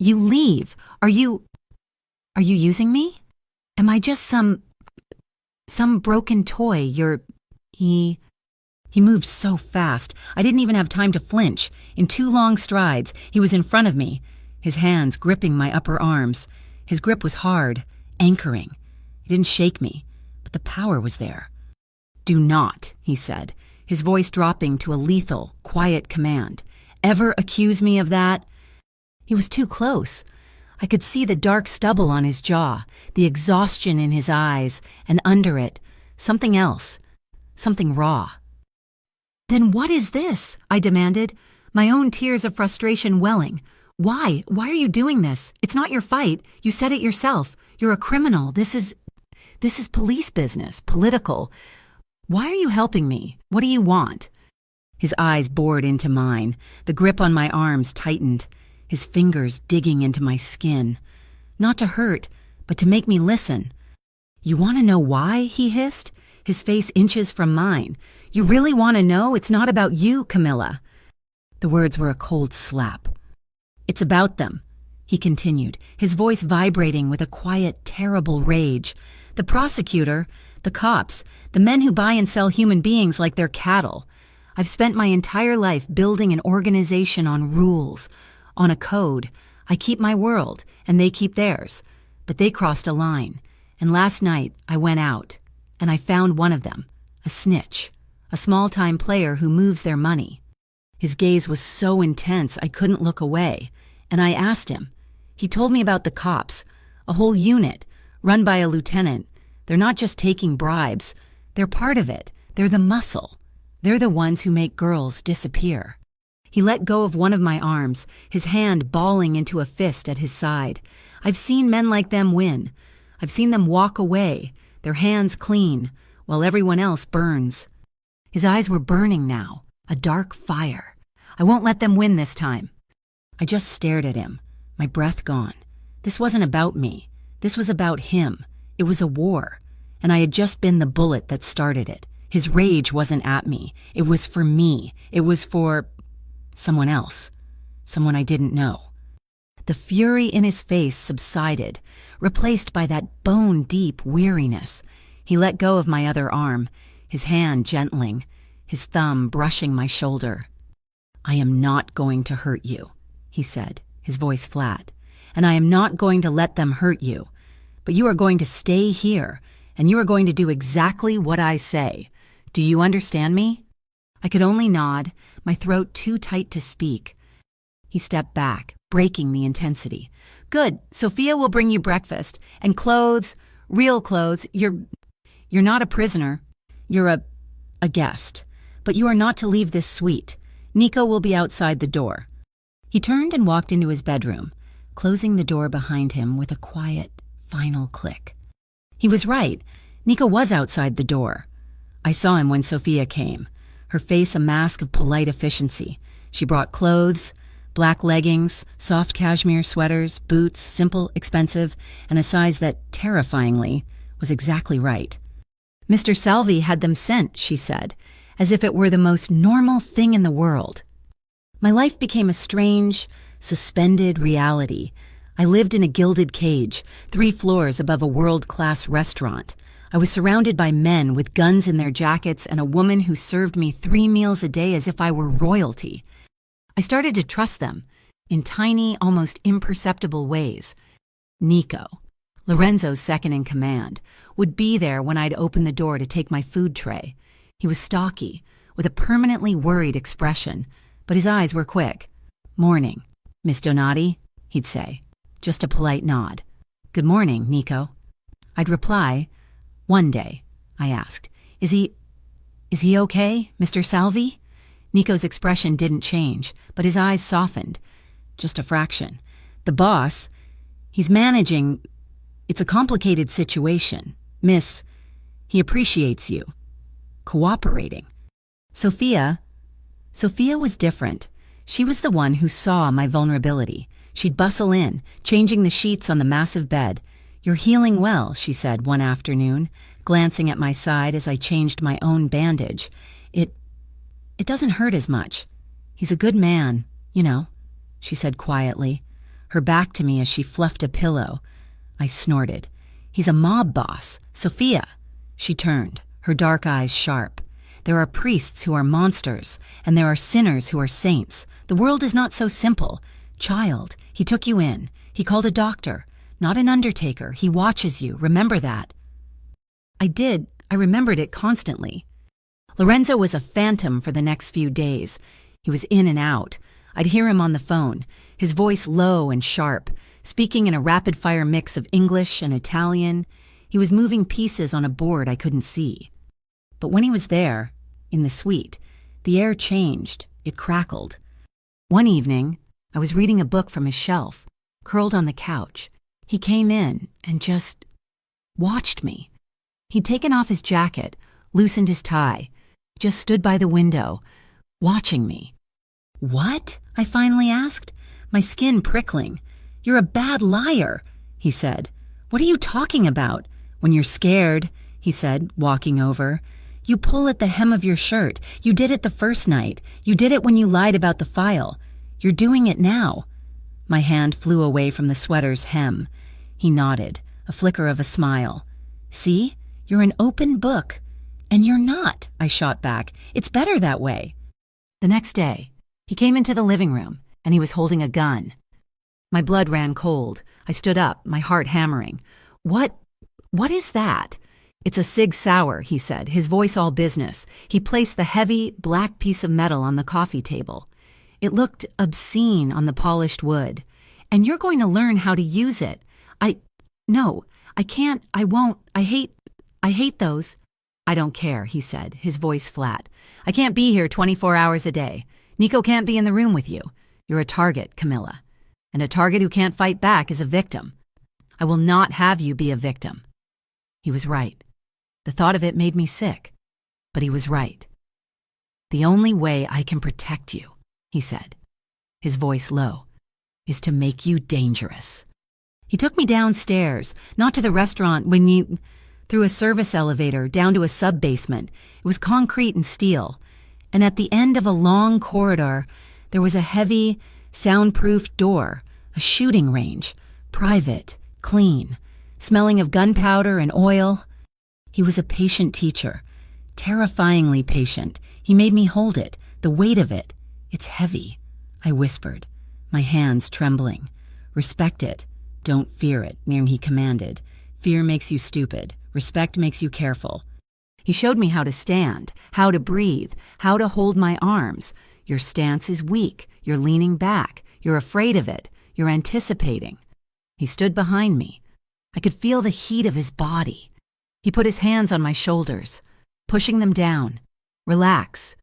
leave. Are you using me? Am I just some broken toy He moved so fast, I didn't even have time to flinch. In 2 long strides, he was in front of me, his hands gripping my upper arms. His grip was hard, anchoring. It didn't shake me, but the power was there. "Do not," he said, his voice dropping to a lethal, quiet command. "Ever accuse me of that?" He was too close. I could see the dark stubble on his jaw, the exhaustion in his eyes, and under it, something else, something raw. "Then what is this?" I demanded, my own tears of frustration welling. Why are you doing this? It's not your fight. You said it yourself. You're a criminal. This is police business, political. Why are you helping me? What do you want?" His eyes bored into mine. The grip on my arms tightened, his fingers digging into my skin. Not to hurt, but to make me listen. "You want to know why?" he hissed, his face inches from mine. "You really want to know? It's not about you, Camilla." The words were a cold slap. "It's about them," he continued, his voice vibrating with a quiet, terrible rage. "The prosecutor, the cops, the men who buy and sell human beings like they're cattle. I've spent my entire life building an organization on rules, on a code. I keep my world, and they keep theirs. But they crossed a line, and last night I went out, and I found one of them, a snitch, a small-time player who moves their money." His gaze was so intense I couldn't look away, and I asked him. He told me about the cops, a whole unit, run by a lieutenant. They're not just taking bribes. They're part of it. They're the muscle. They're the ones who make girls disappear. He let go of one of my arms, his hand balling into a fist at his side. I've seen men like them win. I've seen them walk away, their hands clean, while everyone else burns. His eyes were burning now, a dark fire. I won't let them win this time. I just stared at him, my breath gone. This wasn't about me. This was about him. It was a war, and I had just been the bullet that started it. His rage wasn't at me. It was for me. It was for someone else, someone I didn't know. The fury in his face subsided, replaced by that bone-deep weariness. He let go of my other arm, his hand gentling, his thumb brushing my shoulder. "I am not going to hurt you," he said, his voice flat, "and I am not going to let them hurt you. But you are going to stay here, and you are going to do exactly what I say. Do you understand me?" I could only nod, my throat too tight to speak. He stepped back, breaking the intensity. "Good. Sophia will bring you breakfast. And clothes, real clothes. You're not a prisoner. You're a guest. But you are not to leave this suite. Nico will be outside the door." He turned and walked into his bedroom, closing the door behind him with a quiet, final click. He was right. Nico was outside the door. I saw him when Sophia came, her face a mask of polite efficiency. She brought clothes, black leggings, soft cashmere sweaters, boots, simple, expensive, and a size that, terrifyingly, was exactly right. "Mr. Salvi had them sent," she said, as if it were the most normal thing in the world. My life became a strange, suspended reality. I lived in a gilded cage, 3 floors above a world-class restaurant. I was surrounded by men with guns in their jackets and a woman who served me 3 meals a day as if I were royalty. I started to trust them in tiny, almost imperceptible ways. Nico, Lorenzo's second in command, would be there when I'd open the door to take my food tray. He was stocky, with a permanently worried expression, but his eyes were quick. "Morning, Miss Donati," he'd say. Just a polite nod. "Good morning, Nico." I'd reply, "One day," I asked, Is he okay, Mr. Salvi?" Nico's expression didn't change, but his eyes softened. Just a fraction. "The boss, he's managing. It's a complicated situation. Miss, he appreciates you. Cooperating." Sophia was different. She was the one who saw my vulnerability. She'd bustle in, changing the sheets on the massive bed. "You're healing well," she said one afternoon, glancing at my side as I changed my own bandage. It doesn't hurt as much. He's a good man, you know," she said quietly, her back to me as she fluffed a pillow. I snorted. "He's a mob boss. Sophia." She turned, her dark eyes sharp. "There are priests who are monsters, and there are sinners who are saints. The world is not so simple. Child, he took you in. He called a doctor, not an undertaker. He watches you. Remember that." I did. I remembered it constantly. Lorenzo was a phantom for the next few days. He was in and out. I'd hear him on the phone, his voice low and sharp, speaking in a rapid-fire mix of English and Italian. He was moving pieces on a board I couldn't see. But when he was there, in the suite, the air changed. It crackled. One evening, I was reading a book from his shelf, curled on the couch. He came in and just watched me. He'd taken off his jacket, loosened his tie, just stood by the window, watching me. "What?" I finally asked, my skin prickling. "You're a bad liar," he said. "What are you talking about?" "When you're scared," he said, walking over. "You pull at the hem of your shirt. You did it the first night. You did it when you lied about the file. You're doing it now." My hand flew away from the sweater's hem. He nodded, a flicker of a smile. "See? You're an open book." "And you're not," I shot back. "It's better that way." The next day, he came into the living room, and he was holding a gun. My blood ran cold. I stood up, my heart hammering. What is that?" "It's a Sig Sauer," he said, his voice all business. He placed the heavy, black piece of metal on the coffee table. It looked obscene on the polished wood. "And you're going to learn how to use it." No, I can't, I won't, I hate those." "I don't care," he said, his voice flat. "I can't be here 24 hours a day. Nico can't be in the room with you. You're a target, Camilla. And a target who can't fight back is a victim. I will not have you be a victim." He was right. The thought of it made me sick. But he was right. "The only way I can protect you," he said, his voice low, "is to make you dangerous." He took me downstairs, not to the restaurant through a service elevator down to a sub-basement. It was concrete and steel. And at the end of a long corridor, there was a heavy, soundproof door, a shooting range, private, clean, smelling of gunpowder and oil. He was a patient teacher, terrifyingly patient. He made me hold it, the weight of it. "It's heavy," I whispered, my hands trembling. "Respect it. Don't fear it," he commanded. "Fear makes you stupid. Respect makes you careful." He showed me how to stand, how to breathe, how to hold my arms. "Your stance is weak. You're leaning back. You're afraid of it. You're anticipating." He stood behind me. I could feel the heat of his body. He put his hands on my shoulders, pushing them down. "Relax.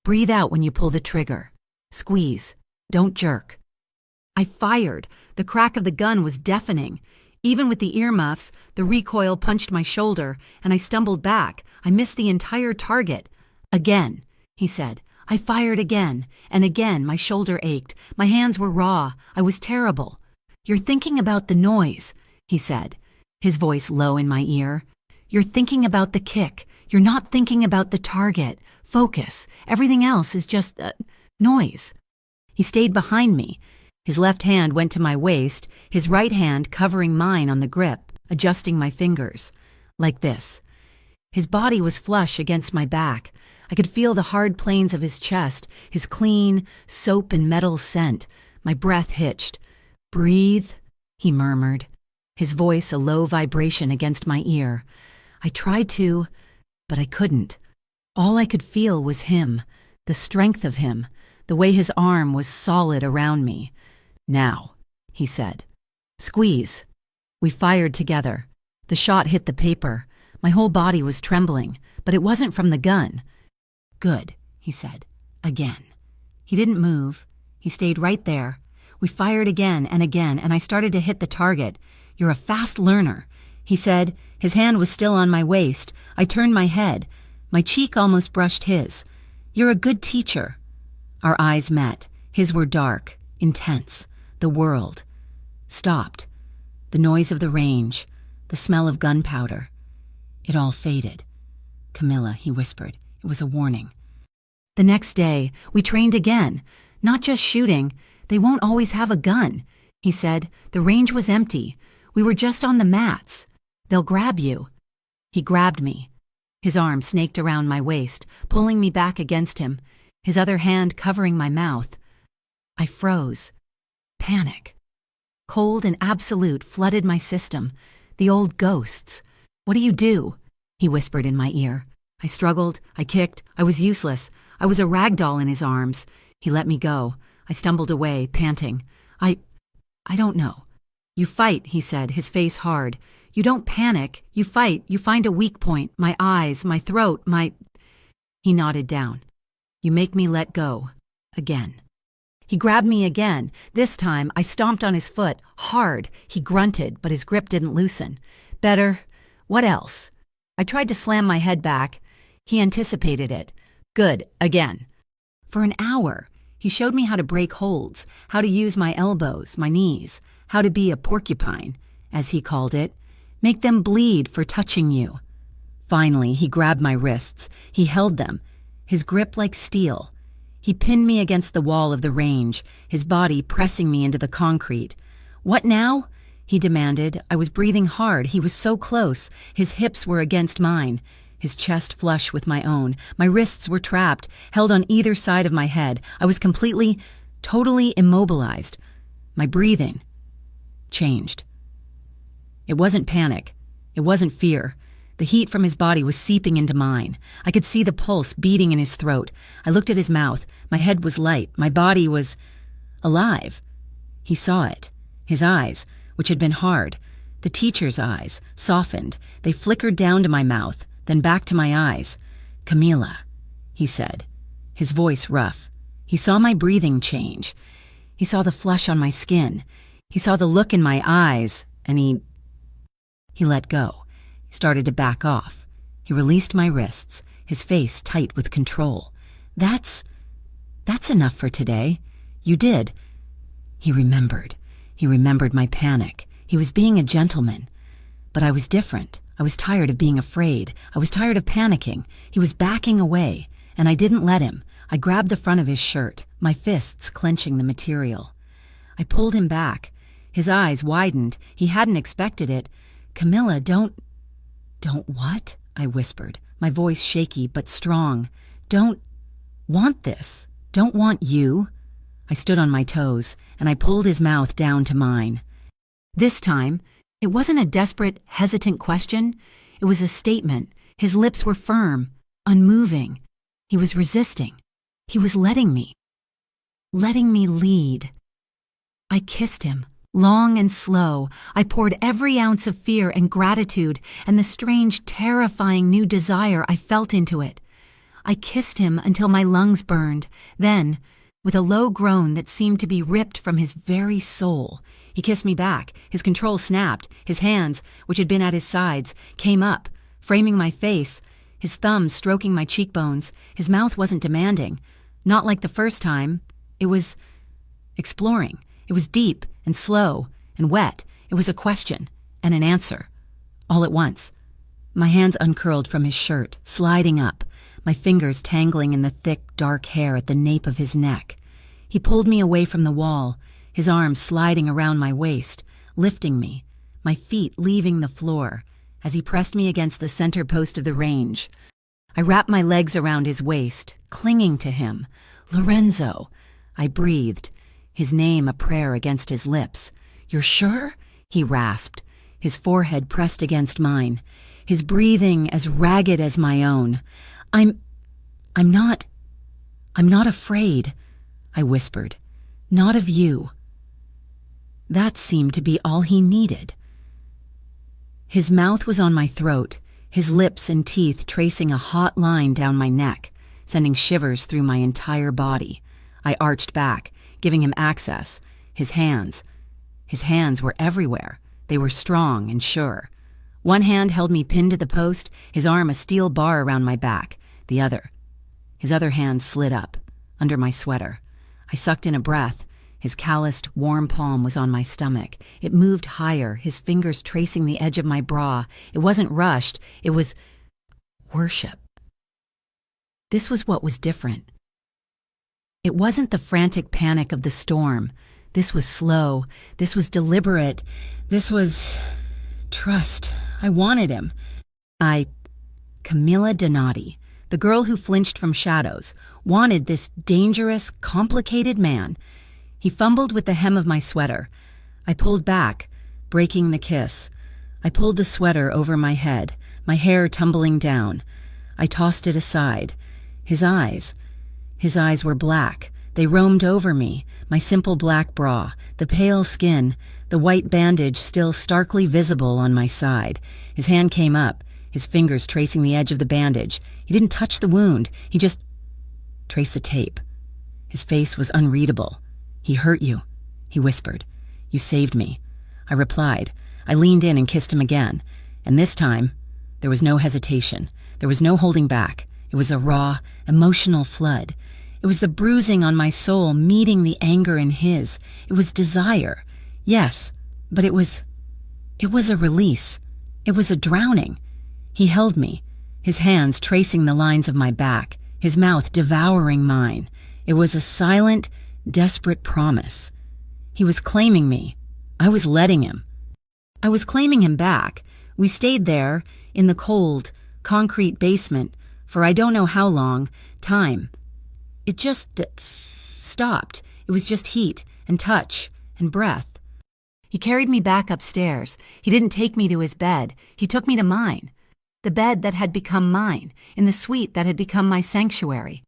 Breathe out when you pull the trigger. Squeeze. Don't jerk." I fired. The crack of the gun was deafening. Even with the earmuffs, the recoil punched my shoulder, and I stumbled back. I missed the entire target. "Again," he said. I fired again, and again my shoulder ached. My hands were raw. I was terrible. "You're thinking about the noise," he said, his voice low in my ear. "You're thinking about the kick. You're not thinking about the target. Focus. Everything else is just noise." He stayed behind me. His left hand went to my waist, his right hand covering mine on the grip, adjusting my fingers. Like this. His body was flush against my back. I could feel the hard planes of his chest, his clean, soap and metal scent. My breath hitched. "Breathe," he murmured, his voice a low vibration against my ear. I tried to, but I couldn't. All I could feel was him, the strength of him, the way his arm was solid around me. "Now," he said. "Squeeze." We fired together. The shot hit the paper. My whole body was trembling, but it wasn't from the gun. "Good," he said. Again. He didn't move. He stayed right there. We fired again, and I started to hit the target. "You're a fast learner," he said. His hand was still on my waist. I turned my head. My cheek almost brushed his. "You're a good teacher." Our eyes met. His were dark, intense. The world stopped. The noise of the range, the smell of gunpowder. It all faded. "Camilla," he whispered. It was a warning. The next day, we trained again. Not just shooting. They won't always have a gun, he said. The range was empty. We were just on the mats. They'll grab you. He grabbed me. His arm snaked around my waist, pulling me back against him, his other hand covering my mouth. I froze. Panic. Cold and absolute flooded my system. The old ghosts. "What do you do?" he whispered in my ear. I struggled. I kicked. I was useless. I was a rag doll in his arms. He let me go. I stumbled away, panting. I don't know. "You fight," he said, his face hard. "You don't panic. You fight. You find a weak point. My eyes, my throat, my—" He nodded down. "You make me let go. Again." He grabbed me again. This time, I stomped on his foot, hard. He grunted, but his grip didn't loosen. "Better. What else?" I tried to slam my head back. He anticipated it. "Good. Again." For an hour, he showed me how to break holds, how to use my elbows, my knees, how to be a porcupine, as he called it, make them bleed for touching you. Finally, he grabbed my wrists. He held them, his grip like steel. He pinned me against the wall of the range, his body pressing me into the concrete. "What now?" he demanded. I was breathing hard. He was so close. His hips were against mine, his chest flush with my own. My wrists were trapped, held on either side of my head. I was completely, totally immobilized. My breathing changed. It wasn't panic. It wasn't fear. The heat from his body was seeping into mine. I could see the pulse beating in his throat. I looked at his mouth. My head was light. My body was alive. He saw it. His eyes, which had been hard, the teacher's eyes, softened. They flickered down to my mouth, then back to my eyes. "Camila," he said, his voice rough. He saw my breathing change. He saw the flush on my skin. He saw the look in my eyes, and he let go. He started to back off. He released my wrists, his face tight with control. That's enough for today. You did." He remembered. He remembered my panic. He was being a gentleman. But I was different. I was tired of being afraid. I was tired of panicking. He was backing away, and I didn't let him. I grabbed the front of his shirt, my fists clenching the material. I pulled him back. His eyes widened. He hadn't expected it. "Camilla, don't what?" I whispered, my voice shaky but strong. "Don't want this. Don't want you." I stood on my toes, and I pulled his mouth down to mine. This time, it wasn't a desperate, hesitant question. It was a statement. His lips were firm, unmoving. He was resisting. He was letting me lead. I kissed him, long and slow. I poured every ounce of fear and gratitude and the strange, terrifying new desire I felt into it. I kissed him until my lungs burned. Then, with a low groan that seemed to be ripped from his very soul, he kissed me back. His control snapped. His hands, which had been at his sides, came up, framing my face, his thumbs stroking my cheekbones. His mouth wasn't demanding. Not like the first time. It was exploring. It was deep and slow and wet. It was a question and an answer, all at once. My hands uncurled from his shirt, sliding up, my fingers tangling in the thick, dark hair at the nape of his neck. He pulled me away from the wall, his arms sliding around my waist, lifting me, my feet leaving the floor, as he pressed me against the center post of the range. I wrapped my legs around his waist, clinging to him. Lorenzo, I breathed, his name a prayer against his lips. You're sure? He rasped, his forehead pressed against mine, his breathing as ragged as my own. I'm not afraid, I whispered. Not of you. That seemed to be all he needed. His mouth was on my throat, his lips and teeth tracing a hot line down my neck, sending shivers through my entire body. I arched back, giving him access. His hands were everywhere. They were strong and sure. One hand held me pinned to the post, his arm a steel bar around my back. His other hand slid up, under my sweater. I sucked in a breath. His calloused, warm palm was on my stomach. It moved higher, his fingers tracing the edge of my bra. It wasn't rushed. It was worship. This was what was different. It wasn't the frantic panic of the storm. This was slow. This was deliberate. This was trust. I wanted him. Camilla Donati, the girl who flinched from shadows, wanted this dangerous, complicated man. He fumbled with the hem of my sweater. I pulled back, breaking the kiss. I pulled the sweater over my head, my hair tumbling down. I tossed it aside. His eyes were black. They roamed over me, my simple black bra, the pale skin, the white bandage still starkly visible on my side. His hand came up, his fingers tracing the edge of the bandage. He didn't touch the wound. He just traced the tape. His face was unreadable. He hurt you, he whispered. You saved me. I replied. I leaned in and kissed him again. And this time, there was no hesitation. There was no holding back. It was a raw, emotional flood. It was the bruising on my soul meeting the anger in his. It was desire. Yes, but it was a release. It was a drowning. He held me, his hands tracing the lines of my back, his mouth devouring mine. It was a silent, desperate promise. He was claiming me. I was letting him. I was claiming him back. We stayed there, in the cold, concrete basement, for I don't know how long, time. It just stopped. It was just heat and touch and breath. He carried me back upstairs. He didn't take me to his bed. He took me to mine. The bed that had become mine, in the suite that had become my sanctuary.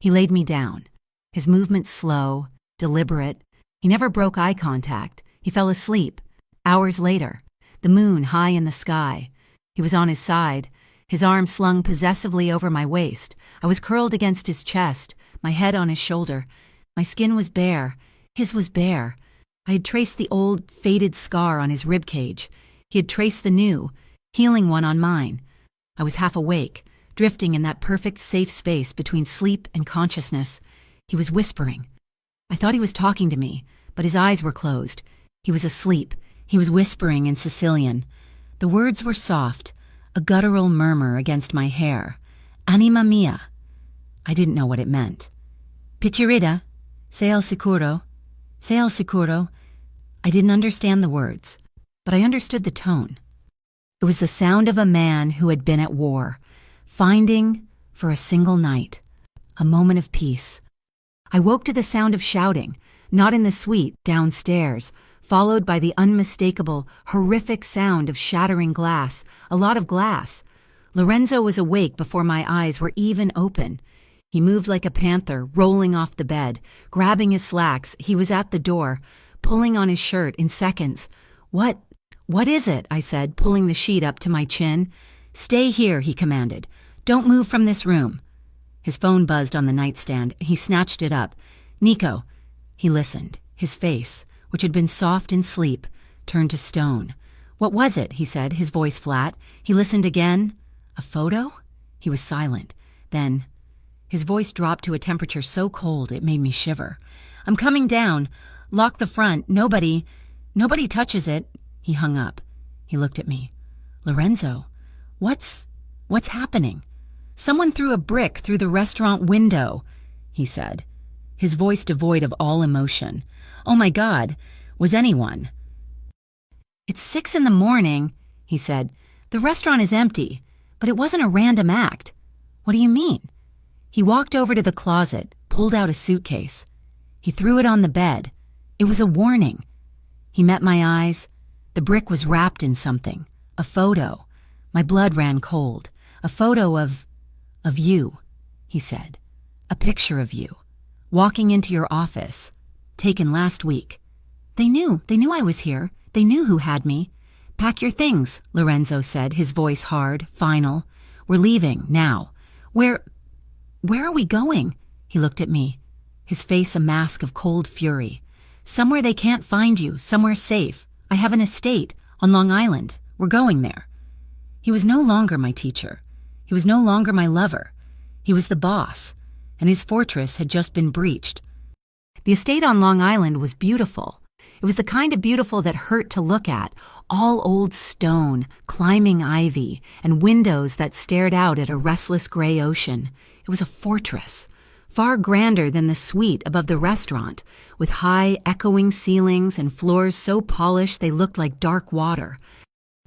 He laid me down. His movements slow, deliberate. He never broke eye contact. He fell asleep. Hours later, the moon high in the sky. He was on his side, his arm slung possessively over my waist. I was curled against his chest, my head on his shoulder. My skin was bare. His was bare. I had traced the old, faded scar on his ribcage. He had traced the new, healing one on mine. I was half awake, drifting in that perfect safe space between sleep and consciousness. He was whispering. I thought he was talking to me, but his eyes were closed. He was asleep. He was whispering in Sicilian. The words were soft, a guttural murmur against my hair. Anima mia. I didn't know what it meant. Piccerida, sei al sicuro, sei al sicuro. I didn't understand the words, but I understood the tone. It was the sound of a man who had been at war, finding, for a single night, a moment of peace. I woke to the sound of shouting, not in the suite, downstairs, followed by the unmistakable, horrific sound of shattering glass, a lot of glass. Lorenzo was awake before my eyes were even open. He moved like a panther, rolling off the bed, grabbing his slacks. He was at the door, pulling on his shirt in seconds. What is it? I said, pulling the sheet up to my chin. Stay here, he commanded. Don't move from this room. His phone buzzed on the nightstand. He snatched it up. Nico. He listened. His face, which had been soft in sleep, turned to stone. What was it? He said, his voice flat. He listened again. A photo? He was silent. Then his voice dropped to a temperature so cold it made me shiver. I'm coming down. Lock the front. Nobody touches it. He hung up. He looked at me. Lorenzo, what's happening? Someone threw a brick through the restaurant window, he said, his voice devoid of all emotion. Oh my God, was anyone? It's 6 a.m, he said. The restaurant is empty, but it wasn't a random act. What do you mean? He walked over to the closet, pulled out a suitcase. He threw it on the bed. It was a warning. He met my eyes. The brick was wrapped in something. A photo. My blood ran cold. A photo of you, he said. A picture of you. Walking into your office. Taken last week. They knew I was here. They knew who had me. Pack your things, Lorenzo said, his voice hard, final. We're leaving, now. Where are we going? He looked at me, his face a mask of cold fury. Somewhere they can't find you, somewhere safe. I have an estate on Long Island. We're going there. He was no longer my teacher. He was no longer my lover. He was the boss, and his fortress had just been breached. The estate on Long Island was beautiful. It was the kind of beautiful that hurt to look at, all old stone, climbing ivy, and windows that stared out at a restless gray ocean. It was a fortress, far grander than the suite above the restaurant, with high, echoing ceilings and floors so polished they looked like dark water.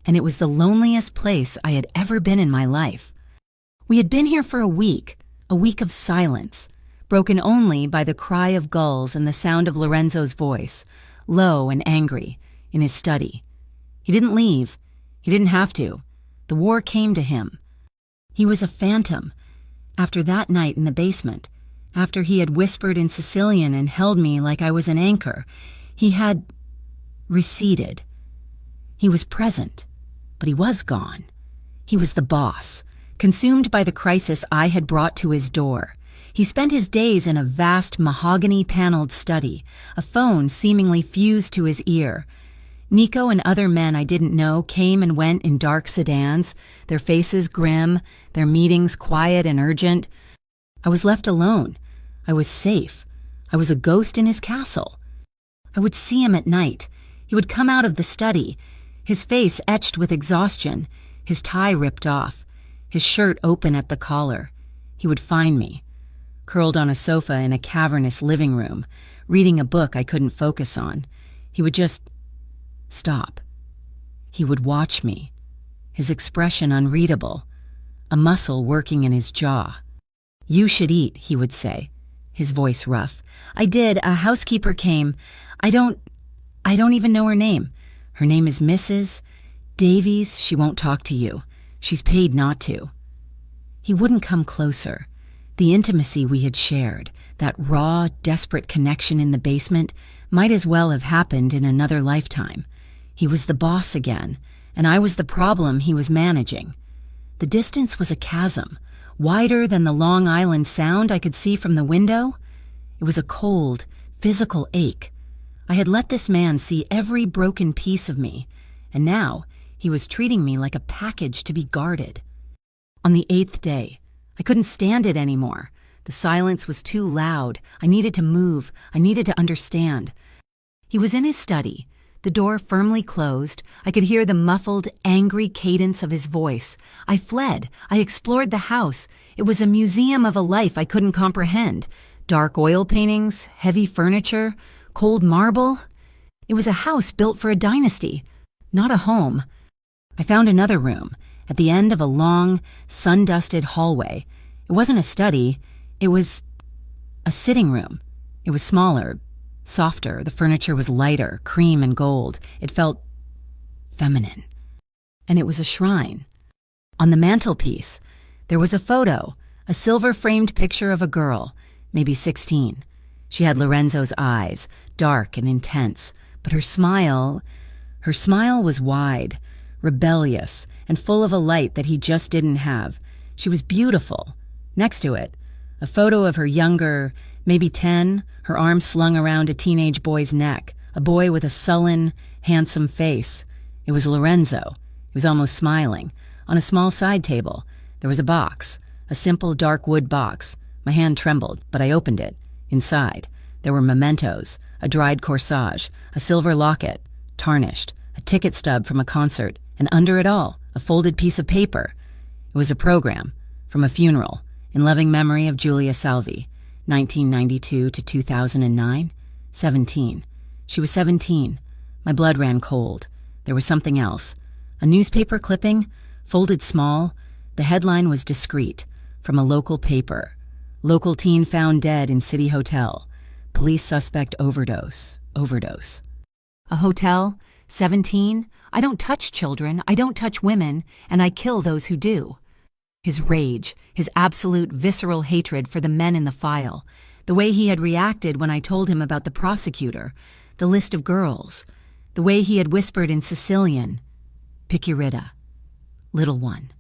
And it was the loneliest place I had ever been in my life. We had been here for a week of silence, broken only by the cry of gulls and the sound of Lorenzo's voice, low and angry, in his study. He didn't leave. He didn't have to. The war came to him. He was a phantom. After that night in the basement, after he had whispered in Sicilian and held me like I was an anchor, he had receded. He was present, but he was gone. He was the boss, consumed by the crisis I had brought to his door. He spent his days in a vast mahogany-paneled study, a phone seemingly fused to his ear. Nico and other men I didn't know came and went in dark sedans, their faces grim, their meetings quiet and urgent. I was left alone. I was safe. I was a ghost in his castle. I would see him at night. He would come out of the study, his face etched with exhaustion, his tie ripped off, his shirt open at the collar. He would find me, curled on a sofa in a cavernous living room, reading a book I couldn't focus on. He would just stop. He would watch me, his expression unreadable, a muscle working in his jaw. You should eat, he would say, his voice rough. I did. A housekeeper came. I don't even know her name. Her name is Mrs. Davies. She won't talk to you. She's paid not to. He wouldn't come closer. The intimacy we had shared, that raw, desperate connection in the basement, might as well have happened in another lifetime. He was the boss again, and I was the problem he was managing. The distance was a chasm, wider than the Long Island Sound I could see from the window. It was a cold, physical ache. I had let this man see every broken piece of me, and now he was treating me like a package to be guarded. On the 8th day, I couldn't stand it anymore. The silence was too loud. I needed to move. I needed to understand. He was in his study, the door firmly closed. I could hear the muffled, angry cadence of his voice. I fled. I explored the house. It was a museum of a life I couldn't comprehend. Dark oil paintings, heavy furniture, cold marble. It was a house built for a dynasty, not a home. I found another room, at the end of a long, sun-dusted hallway. It wasn't a study. It was a sitting room. It was smaller, softer. The furniture was lighter, cream and gold. It felt feminine. And it was a shrine. On the mantelpiece, there was a photo, a silver-framed picture of a girl, maybe 16. She had Lorenzo's eyes, dark and intense, but her smile was wide, rebellious, and full of a light that he just didn't have. She was beautiful. Next to it, a photo of her younger, maybe 10, her arm slung around a teenage boy's neck, a boy with a sullen, handsome face. It was Lorenzo. He was almost smiling. On a small side table, there was a box, a simple dark wood box. My hand trembled, but I opened it. Inside, there were mementos, a dried corsage, a silver locket, tarnished, a ticket stub from a concert, and under it all, a folded piece of paper. It was a program from a funeral in loving memory of Julia Salvi, 1992 to 2009, 17. She was 17. My blood ran cold. There was something else. A newspaper clipping, folded small. The headline was discreet. from a local paper. Local teen found dead in city hotel. Police suspect overdose. A hotel? 17? I don't touch children, I don't touch women, and I kill those who do. His rage, his absolute visceral hatred for the men in the file, the way he had reacted when I told him about the prosecutor, the list of girls, the way he had whispered in Sicilian, Picurita, little one.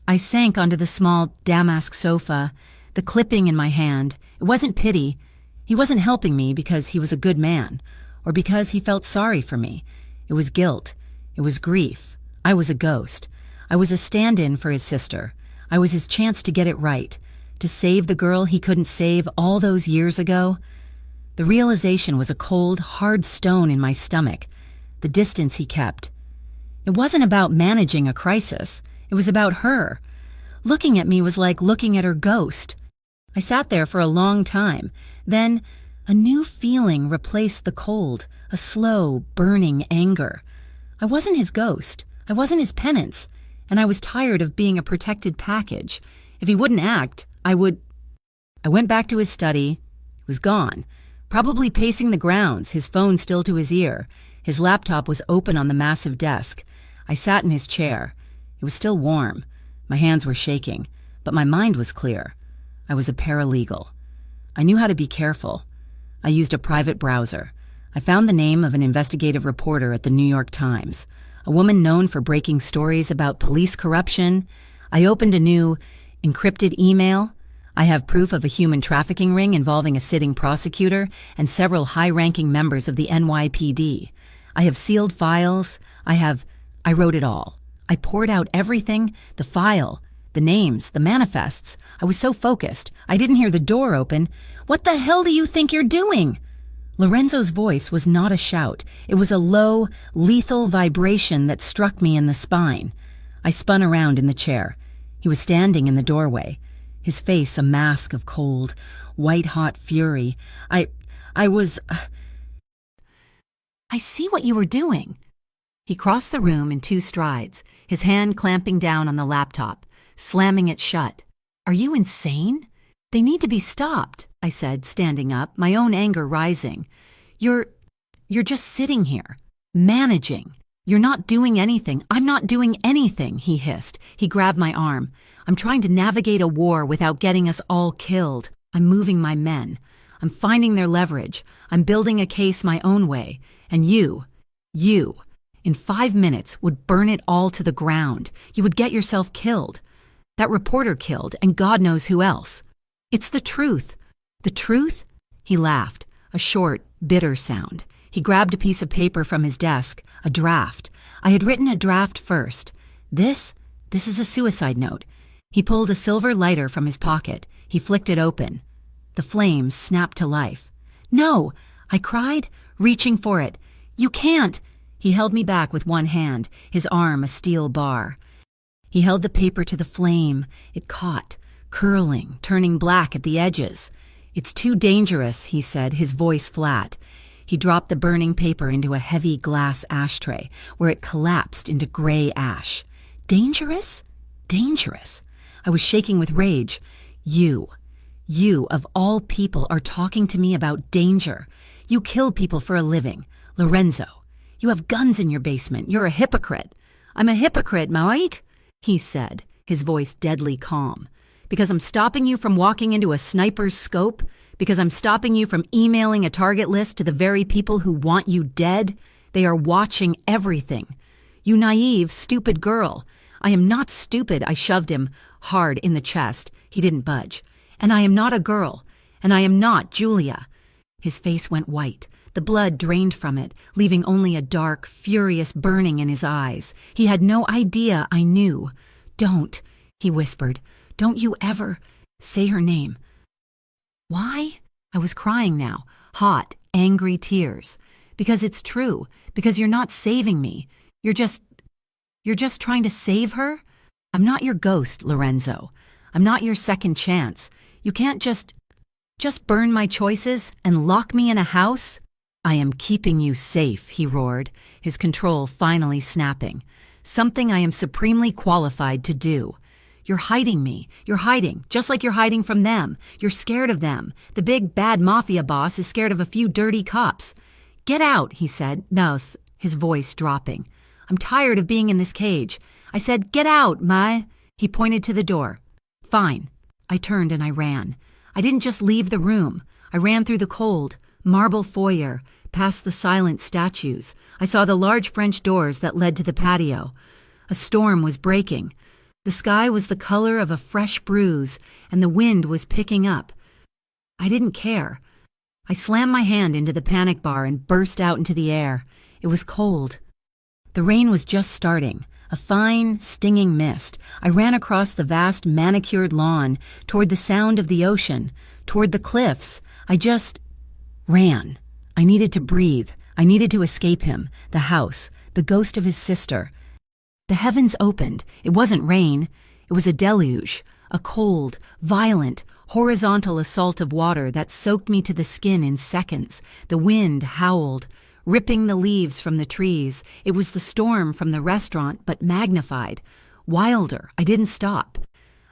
I sank onto the small damask sofa, the clipping in my hand. It wasn't pity. He wasn't helping me because he was a good man, or because he felt sorry for me. It was guilt. It was grief. I was a ghost. I was a stand-in for his sister. I was his chance to get it right, to save the girl he couldn't save all those years ago. The realization was a cold, hard stone in my stomach, the distance he kept. It wasn't about managing a crisis. It was about her. Looking at me was like looking at her ghost. I sat there for a long time. Then a new feeling replaced the cold, a slow, burning anger. I wasn't his ghost. I wasn't his penance. And I was tired of being a protected package. If he wouldn't act, I would... I went back to his study. He was gone, probably pacing the grounds, his phone still to his ear. His laptop was open on the massive desk. I sat in his chair. It was still warm. My hands were shaking, but my mind was clear. I was a paralegal. I knew how to be careful. I used a private browser. I found the name of an investigative reporter at the New York Times, a woman known for breaking stories about police corruption. I opened a new, encrypted email. I have proof of a human trafficking ring involving a sitting prosecutor and several high-ranking members of the NYPD. I have sealed files. I wrote it all. I poured out everything, the file, the names, the manifests. I was so focused, I didn't hear the door open. "What the hell do you think you're doing?" Lorenzo's voice was not a shout. It was a low, lethal vibration that struck me in the spine. I spun around in the chair. He was standing in the doorway, his face a mask of cold, white-hot fury. I see what you were doing. He crossed the room in 2 strides, his hand clamping down on the laptop, slamming it shut. "Are you insane? They need to be stopped," I said, standing up, my own anger rising. You're just sitting here, managing. You're not doing anything. I'm not doing anything," he hissed. He grabbed my arm. "I'm trying to navigate a war without getting us all killed. I'm moving my men. I'm finding their leverage. I'm building a case my own way. And you, in 5 minutes, would burn it all to the ground. You would get yourself killed. That reporter killed, and God knows who else. It's the truth." "The truth?" He laughed, a short, bitter sound. He grabbed a piece of paper from his desk, a draft. I had written a draft first. This is a suicide note. He pulled a silver lighter from his pocket. He flicked it open. The flames snapped to life. "No!" I cried, reaching for it. "You can't!" He held me back with one hand, his arm a steel bar. He held the paper to the flame. It caught, curling, turning black at the edges. "It's too dangerous," he said, his voice flat. He dropped the burning paper into a heavy glass ashtray, where it collapsed into gray ash. "Dangerous? Dangerous." I was shaking with rage. You, of all people, are talking to me about danger. You kill people for a living. Lorenzo, you have guns in your basement. You're a hypocrite. "I'm a hypocrite, Mike," he said, his voice deadly calm. "Because I'm stopping you from walking into a sniper's scope? Because I'm stopping you from emailing a target list to the very people who want you dead? They are watching everything. You naive, stupid girl. I am not stupid." I shoved him hard in the chest. He didn't budge. "And I am not a girl. And I am not Julia." His face went white. The blood drained from it, leaving only a dark, furious burning in his eyes. He had no idea I knew. "Don't," he whispered. "Don't you ever say her name." "Why?" I was crying now, hot, angry tears. "Because it's true. Because you're not saving me. You're just trying to save her? I'm not your ghost, Lorenzo. I'm not your second chance. You can't just burn my choices and lock me in a house?" "I am keeping you safe," he roared, his control finally snapping. "Something I am supremely qualified to do. You're hiding me. You're hiding, just like you're hiding from them. You're scared of them. The big, bad mafia boss is scared of a few dirty cops. Get out, he said, his voice dropping. I'm tired of being in this cage. I said, get out, Mai. He pointed to the door. Fine. I turned and I ran. I didn't just leave the room. I ran through the cold, marble foyer, past the silent statues. I saw the large French doors that led to the patio. A storm was breaking. The sky was the color of a fresh bruise, and the wind was picking up. I didn't care. I slammed my hand into the panic bar and burst out into the air. It was cold. The rain was just starting, a fine, stinging mist. I ran across the vast, manicured lawn, toward the sound of the ocean, toward the cliffs. I just ran. I needed to breathe. I needed to escape him, the house, the ghost of his sister. The heavens opened. It wasn't rain. It was a deluge, a cold, violent, horizontal assault of water that soaked me to the skin in seconds. The wind howled, ripping the leaves from the trees. It was the storm from the restaurant, but magnified. Wilder. I didn't stop.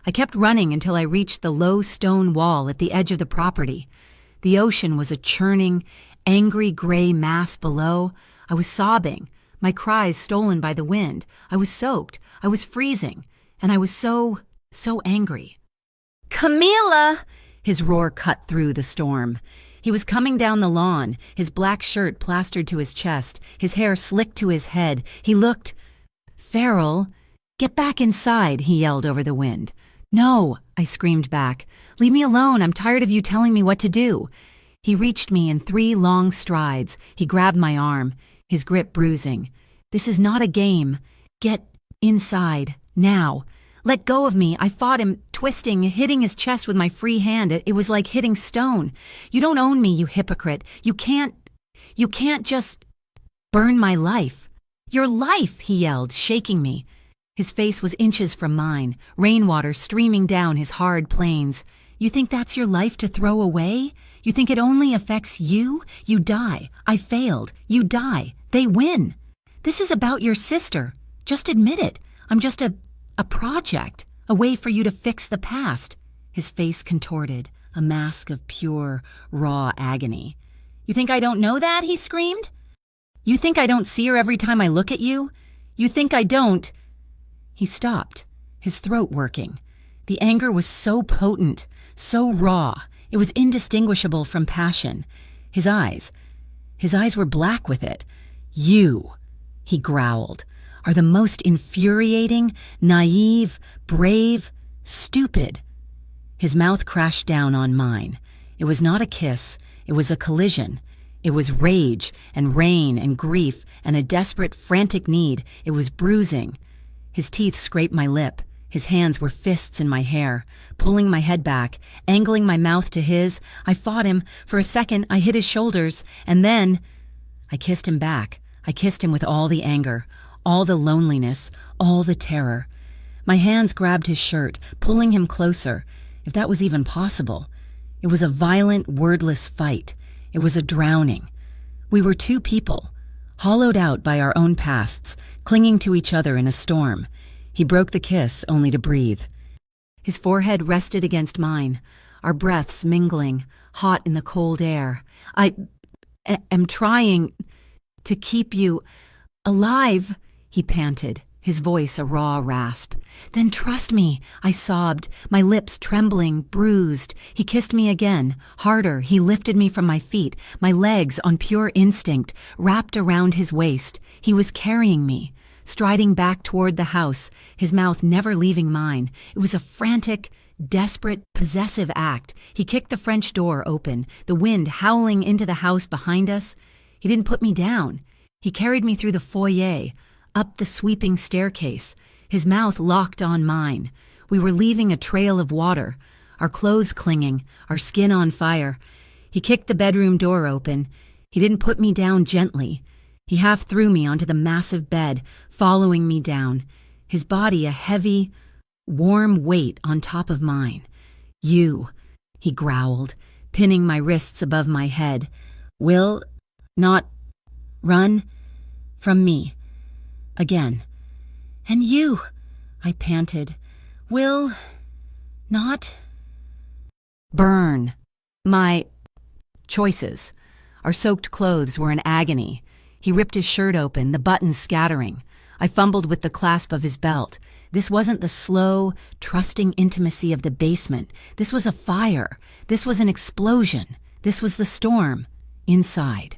I kept running until I reached the low stone wall at the edge of the property. The ocean was a churning, angry gray mass below. I was sobbing, my cries stolen by the wind. I was soaked. I was freezing. And I was so angry. Camila! His roar cut through the storm. He was coming down the lawn, his black shirt plastered to his chest, his hair slicked to his head. He looked feral. Get back inside, he yelled over the wind. No, I screamed back. Leave me alone. I'm tired of you telling me what to do. He reached me in 3 long strides. He grabbed my arm, his grip bruising. This is not a game. Get inside, now. Let go of me. I fought him, twisting, hitting his chest with my free hand. It was like hitting stone. You don't own me, you hypocrite. You can't just burn my life. Your life, he yelled, shaking me. His face was inches from mine, rainwater streaming down his hard plains. You think that's your life to throw away? You think it only affects you? You die. I failed. You die. They win. This is about your sister. Just admit it. I'm just a project, a way for you to fix the past. His face contorted, a mask of pure, raw agony. You think I don't know that? He screamed. You think I don't see her every time I look at you? You think I don't? He stopped, his throat working. The anger was so potent, so raw, it was indistinguishable from passion. His eyes were black with it. You, he growled, are the most infuriating, naive, brave, stupid. His mouth crashed down on mine. It was not a kiss, it was a collision. It was rage and rain and grief and a desperate, frantic need. It was bruising. His teeth scraped my lip. His hands were fists in my hair, pulling my head back, angling my mouth to his. I fought him. For a second, I hit his shoulders, and then I kissed him back. I kissed him with all the anger, all the loneliness, all the terror. My hands grabbed his shirt, pulling him closer, if that was even possible. It was a violent, wordless fight. It was a drowning. We were 2 people, hollowed out by our own pasts, clinging to each other in a storm. He broke the kiss only to breathe. His forehead rested against mine, our breaths mingling, hot in the cold air. I am trying to keep you alive, he panted, his voice a raw rasp. Then trust me, I sobbed, my lips trembling, bruised. He kissed me again, harder. He lifted me from my feet, my legs on pure instinct, wrapped around his waist. He was carrying me, striding back toward the house, his mouth never leaving mine. It was a frantic, desperate, possessive act. He kicked the French door open, the wind howling into the house behind us. He didn't put me down. He carried me through the foyer, up the sweeping staircase, his mouth locked on mine. We were leaving a trail of water, our clothes clinging, our skin on fire. He kicked the bedroom door open. He didn't put me down gently. He half threw me onto the massive bed, following me down, his body a heavy, warm weight on top of mine. You, he growled, pinning my wrists above my head, will not run from me. Again. And you, I panted. will not burn. My choices. Our soaked clothes were an agony. He ripped his shirt open, the buttons scattering. I fumbled with the clasp of his belt. This wasn't the slow, trusting intimacy of the basement. This was a fire. This was an explosion. This was the storm. Inside.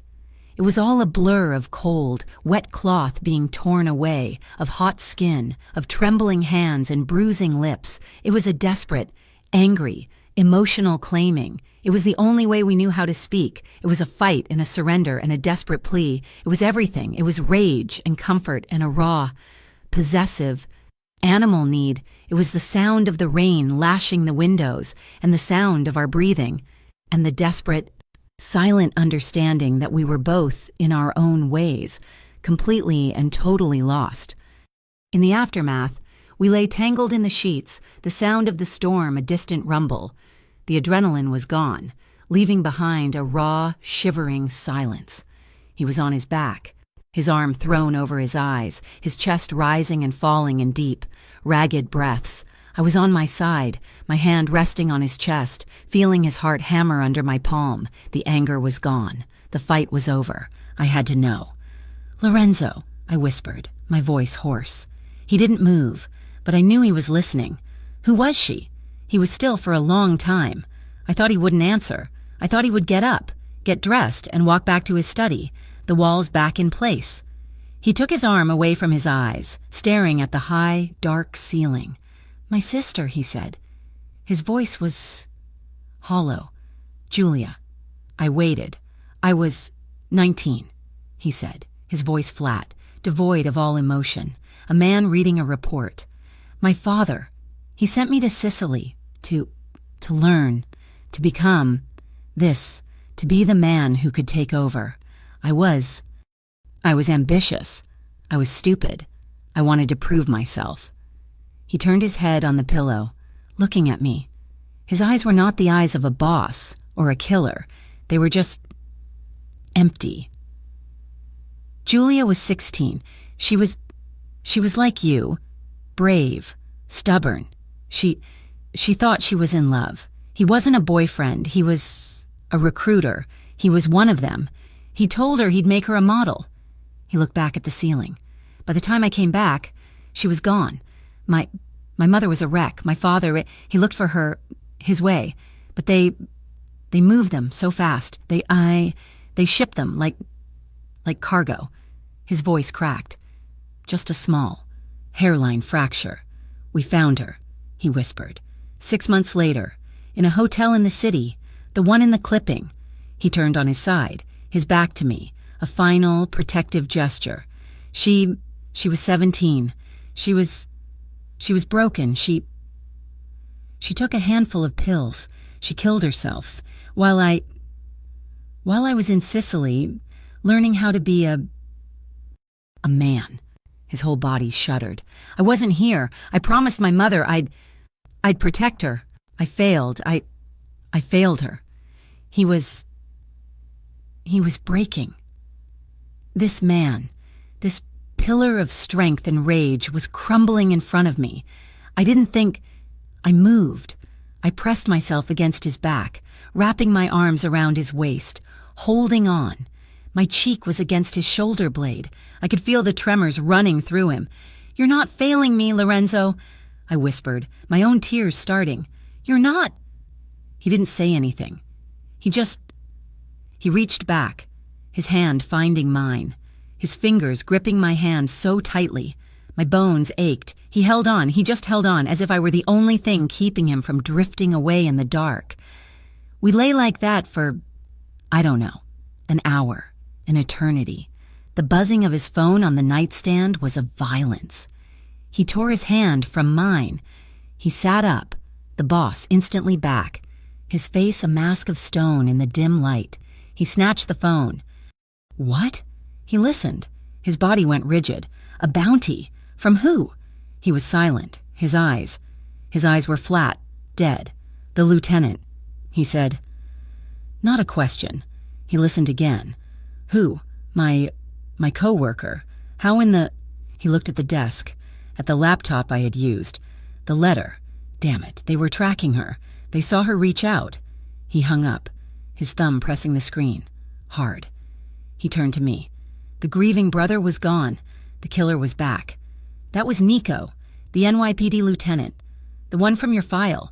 It was all a blur of cold, wet cloth being torn away, of hot skin, of trembling hands and bruising lips. It was a desperate, angry, emotional claiming. It was the only way we knew how to speak. It was a fight and a surrender and a desperate plea. It was everything. It was rage and comfort and a raw, possessive, animal need. It was the sound of the rain lashing the windows and the sound of our breathing and the desperate, silent understanding that we were both, in our own ways, completely and totally lost. In the aftermath, we lay tangled in the sheets, the sound of the storm a distant rumble. The adrenaline was gone, leaving behind a raw, shivering silence. He was on his back, his arm thrown over his eyes, his chest rising and falling in deep, ragged breaths. I was on my side, my hand resting on his chest, feeling his heart hammer under my palm. The anger was gone. The fight was over. I had to know. "Lorenzo," I whispered, my voice hoarse. He didn't move, but I knew he was listening. Who was she? He was still for a long time. I thought he wouldn't answer. I thought he would get up, get dressed, and walk back to his study, the walls back in place. He took his arm away from his eyes, staring at the high, dark ceiling. "My sister," he said. His voice was hollow. "Julia." I waited. "I was 19, he said, his voice flat, devoid of all emotion. A man reading a report. "My father. He sent me to Sicily to learn, to become this, to be the man who could take over. I was ambitious. I was stupid. I wanted to prove myself." He turned his head on the pillow, looking at me. His eyes were not the eyes of a boss or a killer. They were just empty. "Julia was 16. She was like you, brave, stubborn. She thought she was in love. He wasn't a boyfriend. He was a recruiter. He was one of them. He told her he'd make her a model." He looked back at the ceiling. "By the time I came back, she was gone. My mother was a wreck. My father, he looked for her his way. But they moved them so fast. They shipped them like cargo." His voice cracked. "Just a small hairline fracture. We found her," he whispered. 6 months later, in a hotel in the city, the one in the clipping." He turned on his side, his back to me, a final, protective gesture. She was 17. She was broken. She took a handful of pills. She killed herself. While I was in Sicily, learning how to be a man." His whole body shuddered. "I wasn't here. I promised my mother I'd protect her. I failed. I failed her. He was breaking. This man, this pillar of strength and rage, was crumbling in front of me. I didn't think. I moved. I pressed myself against his back, wrapping my arms around his waist, holding on. My cheek was against his shoulder blade. I could feel the tremors running through him. "You're not failing me, Lorenzo," I whispered, my own tears starting. "You're not." He didn't say anything. He reached back, his hand finding mine, his fingers gripping my hand so tightly. My bones ached. He just held on, as if I were the only thing keeping him from drifting away in the dark. We lay like that for, I don't know, an hour. An eternity. The buzzing of his phone on the nightstand was a violence. He tore his hand from mine. He sat up, the boss instantly back, his face a mask of stone in the dim light. He snatched the phone. "What?" He listened. His body went rigid. "A bounty? From who?" He was silent. His eyes were flat, dead. "The lieutenant," he said. Not a question. He listened again. "Who? My co-worker. How in the—" He looked at the desk, at the laptop I had used. The letter. Damn it, they were tracking her. They saw her reach out. He hung up, his thumb pressing the screen. Hard. He turned to me. The grieving brother was gone. The killer was back. That was Nico, the NYPD lieutenant. The one from your file.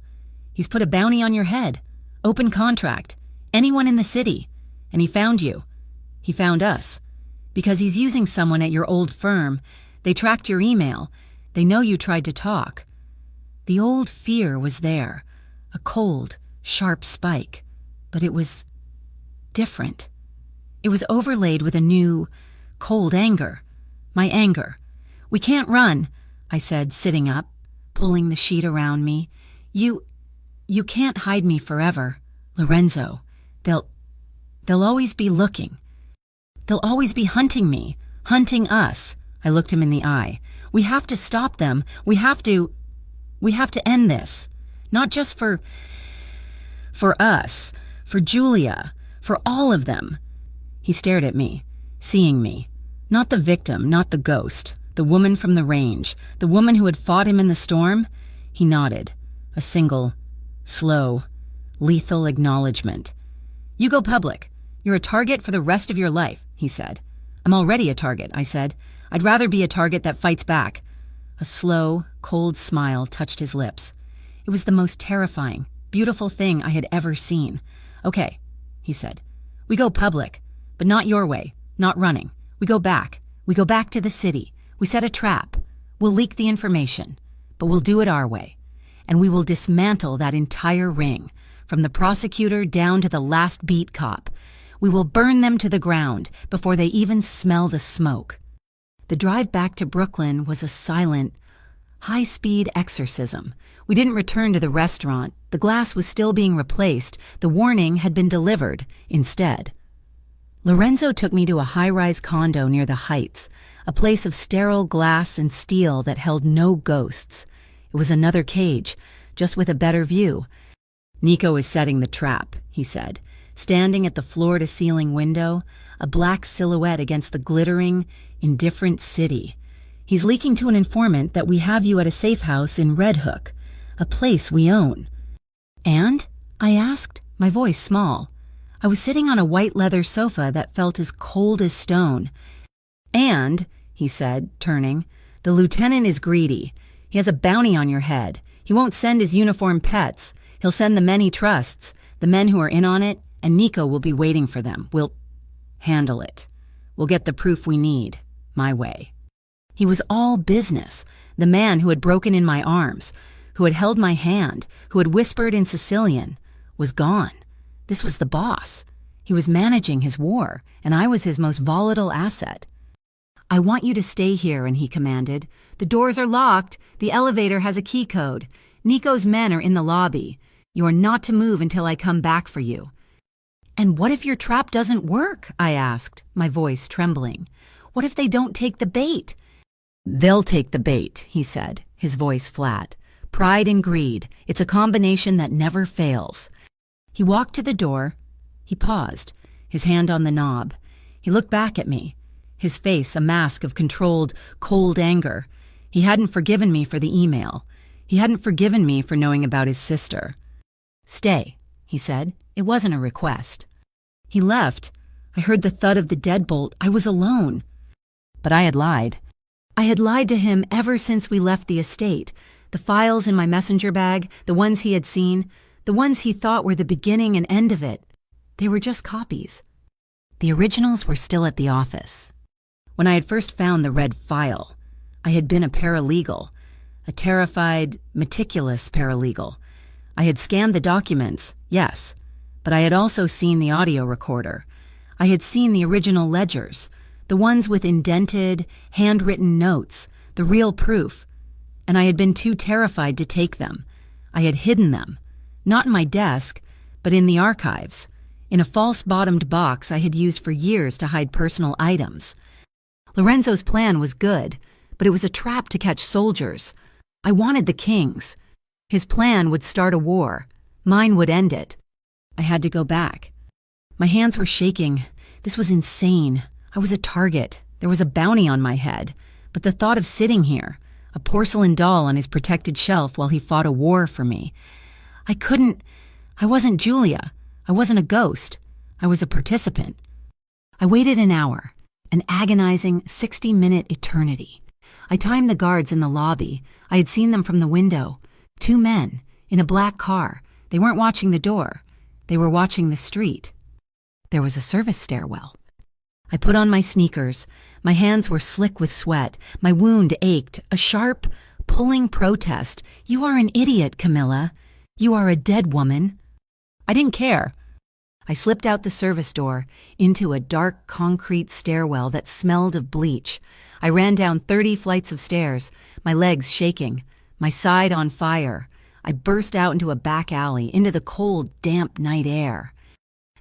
He's put a bounty on your head. Open contract. Anyone in the city. And he found you. He found us. Because he's using someone at your old firm. They tracked your email. They know you tried to talk. The old fear was there. A cold, sharp spike. But it was different. It was overlaid with a new, cold anger. My anger. We can't run, I said, sitting up, pulling the sheet around me. You can't hide me forever, Lorenzo. They'll always be looking. They'll always be hunting me, hunting us. I looked him in the eye. We have to stop them. We have to end this. Not just for us, for Julia, for all of them. He stared at me, seeing me. Not the victim, not the ghost. The woman from the range. The woman who had fought him in the storm. He nodded. A single, slow, lethal acknowledgement. You go public. You're a target for the rest of your life, he said. I'm already a target, I said. I'd rather be a target that fights back. A slow, cold smile touched his lips. It was the most terrifying, beautiful thing I had ever seen. Okay, he said. We go public, but not your way, not running. We go back. We go back to the city. We set a trap. We'll leak the information, but we'll do it our way. And we will dismantle that entire ring, from the prosecutor down to the last beat cop. We will burn them to the ground before they even smell the smoke. The drive back to Brooklyn was a silent, high-speed exorcism. We didn't return to the restaurant. The glass was still being replaced. The warning had been delivered instead. Lorenzo took me to a high-rise condo near the Heights, a place of sterile glass and steel that held no ghosts. It was another cage, just with a better view. Nico is setting the trap, he said, standing at the floor-to-ceiling window, a black silhouette against the glittering, indifferent city. He's leaking to an informant that we have you at a safe house in Red Hook, a place we own. And? I asked, my voice small. I was sitting on a white leather sofa that felt as cold as stone. And, he said, turning, the lieutenant is greedy. He has a bounty on your head. He won't send his uniformed pets. He'll send the men he trusts, the men who are in on it, and Nico will be waiting for them. We'll handle it. We'll get the proof we need, my way. He was all business, the man who had broken in my arms, who had held my hand, who had whispered in Sicilian, was gone. This was the boss. He was managing his war, and I was his most volatile asset. I want you to stay here, and he commanded. The doors are locked. The elevator has a key code. Nico's men are in the lobby. You are not to move until I come back for you. And what if your trap doesn't work? I asked, my voice trembling. What if they don't take the bait? They'll take the bait, he said, his voice flat. Pride and greed. It's a combination that never fails. He walked to the door. He paused, his hand on the knob. He looked back at me, his face a mask of controlled, cold anger. He hadn't forgiven me for the email. He hadn't forgiven me for knowing about his sister. Stay, he said. It wasn't a request. He left. I heard the thud of the deadbolt. I was alone. But I had lied. I had lied to him ever since we left the estate. The files in my messenger bag, the ones he had seen, the ones he thought were the beginning and end of it. They were just copies. The originals were still at the office. When I had first found the red file, I had been a paralegal, a terrified, meticulous paralegal. I had scanned the documents, yes, but I had also seen the audio recorder. I had seen the original ledgers, the ones with indented, handwritten notes, the real proof, and I had been too terrified to take them. I had hidden them, not in my desk, but in the archives, in a false-bottomed box I had used for years to hide personal items. Lorenzo's plan was good, but it was a trap to catch soldiers. I wanted the kings. His plan would start a war. Mine would end it. I had to go back. My hands were shaking. This was insane. I was a target. There was a bounty on my head. But the thought of sitting here, a porcelain doll on his protected shelf while he fought a war for me. I wasn't Julia. I wasn't a ghost. I was a participant. I waited an hour, an agonizing 60-minute eternity. I timed the guards in the lobby. I had seen them from the window. 2 men, in a black car. They weren't watching the door. They were watching the street. There was a service stairwell. I put on my sneakers. My hands were slick with sweat. My wound ached. A sharp, pulling protest. "You are an idiot, Camilla. You are a dead woman." I didn't care. I slipped out the service door into a dark concrete stairwell that smelled of bleach. I ran down 30 flights of stairs, my legs shaking, my side on fire. I burst out into a back alley, into the cold, damp night air.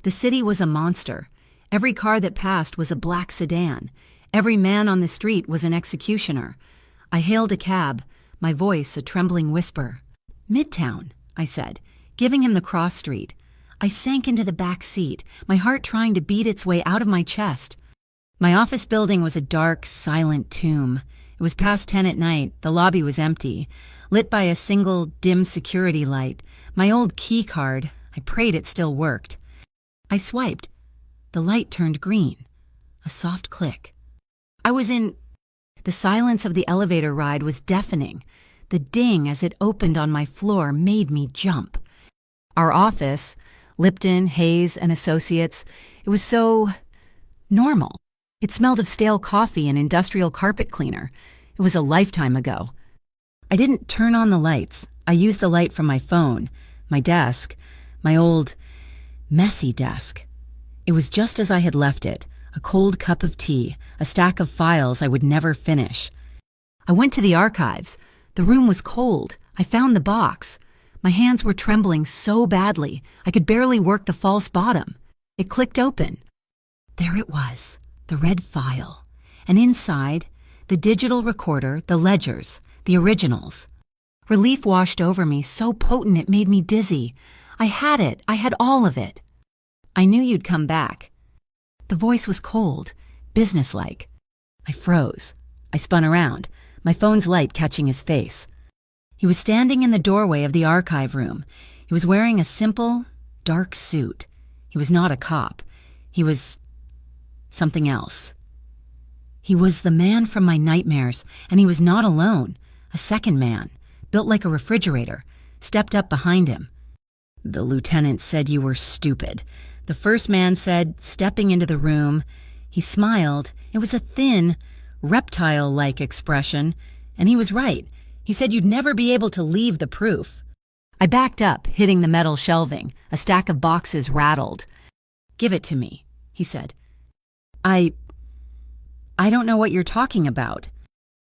The city was a monster. Every car that passed was a black sedan. Every man on the street was an executioner. I hailed a cab, my voice a trembling whisper. "Midtown," I said, giving him the cross street. I sank into the back seat, my heart trying to beat its way out of my chest. My office building was a dark, silent tomb. It was past 10 at night. The lobby was empty, lit by a single dim security light. My old key card, I prayed it still worked. I swiped. The light turned green. A soft click. I was in... The silence of the elevator ride was deafening. The ding as it opened on my floor made me jump. Our office, Lipton, Hayes, and Associates, it was so... normal. It smelled of stale coffee and industrial carpet cleaner. It was a lifetime ago. I didn't turn on the lights. I used the light from my phone, my desk, my old, messy desk. It was just as I had left it, a cold cup of tea, a stack of files I would never finish. I went to the archives. The room was cold. I found the box. My hands were trembling so badly, I could barely work the false bottom. It clicked open. There it was, the red file. And inside, the digital recorder, the ledgers, the originals. Relief washed over me, so potent it made me dizzy. I had it. I had all of it. "I knew you'd come back." The voice was cold, businesslike. I froze. I spun around, my phone's light catching his face. He was standing in the doorway of the archive room. He was wearing a simple, dark suit. He was not a cop. He was something else. He was the man from my nightmares, and he was not alone. A second man, built like a refrigerator, stepped up behind him. "The lieutenant said you were stupid," the first man said, stepping into the room. He smiled. It was a thin, reptile-like expression, and he was right. He said you'd never be able to leave the proof. I backed up, hitting the metal shelving. A stack of boxes rattled. "Give it to me," he said. I don't know what you're talking about."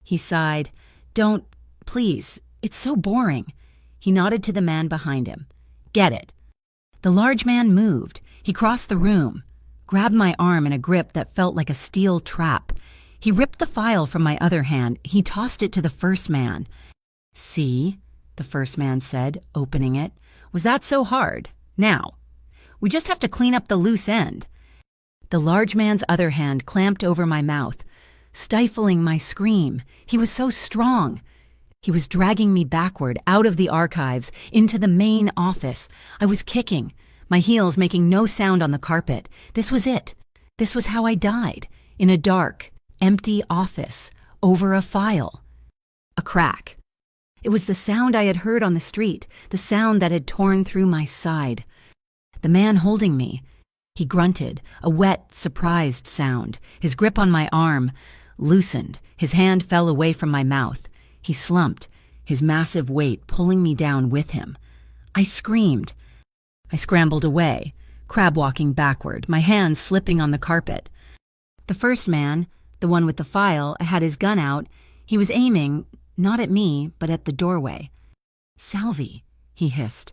He sighed. "Don't, please. It's so boring." He nodded to the man behind him. "Get it." The large man moved. He crossed the room, grabbed my arm in a grip that felt like a steel trap. He ripped the file from my other hand. He tossed it to the first man. "See," the first man said, opening it. "Was that so hard? Now, we just have to clean up the loose end." The large man's other hand clamped over my mouth, stifling my scream. He was so strong. He was dragging me backward, out of the archives, into the main office. I was kicking, my heels making no sound on the carpet. This was it. This was how I died, in a dark, empty office, over a file. A crack. It was the sound I had heard on the street, the sound that had torn through my side. The man holding me, he grunted, a wet, surprised sound. His grip on my arm loosened. His hand fell away from my mouth. He slumped, his massive weight pulling me down with him. I screamed. I scrambled away, crab-walking backward, my hands slipping on the carpet. The first man, the one with the file, had his gun out. He was aiming, not at me, but at the doorway. "Salvi," he hissed.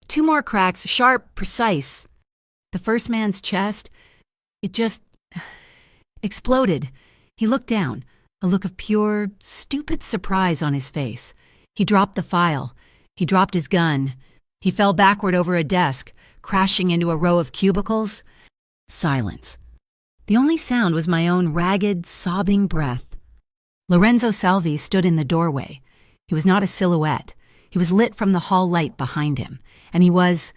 2 more cracks, sharp, precise. The first man's chest, it just exploded. He looked down, a look of pure, stupid surprise on his face. He dropped the file. He dropped his gun. He fell backward over a desk, crashing into a row of cubicles. Silence. The only sound was my own ragged, sobbing breath. Lorenzo Salvi stood in the doorway. He was not a silhouette. He was lit from the hall light behind him, and he was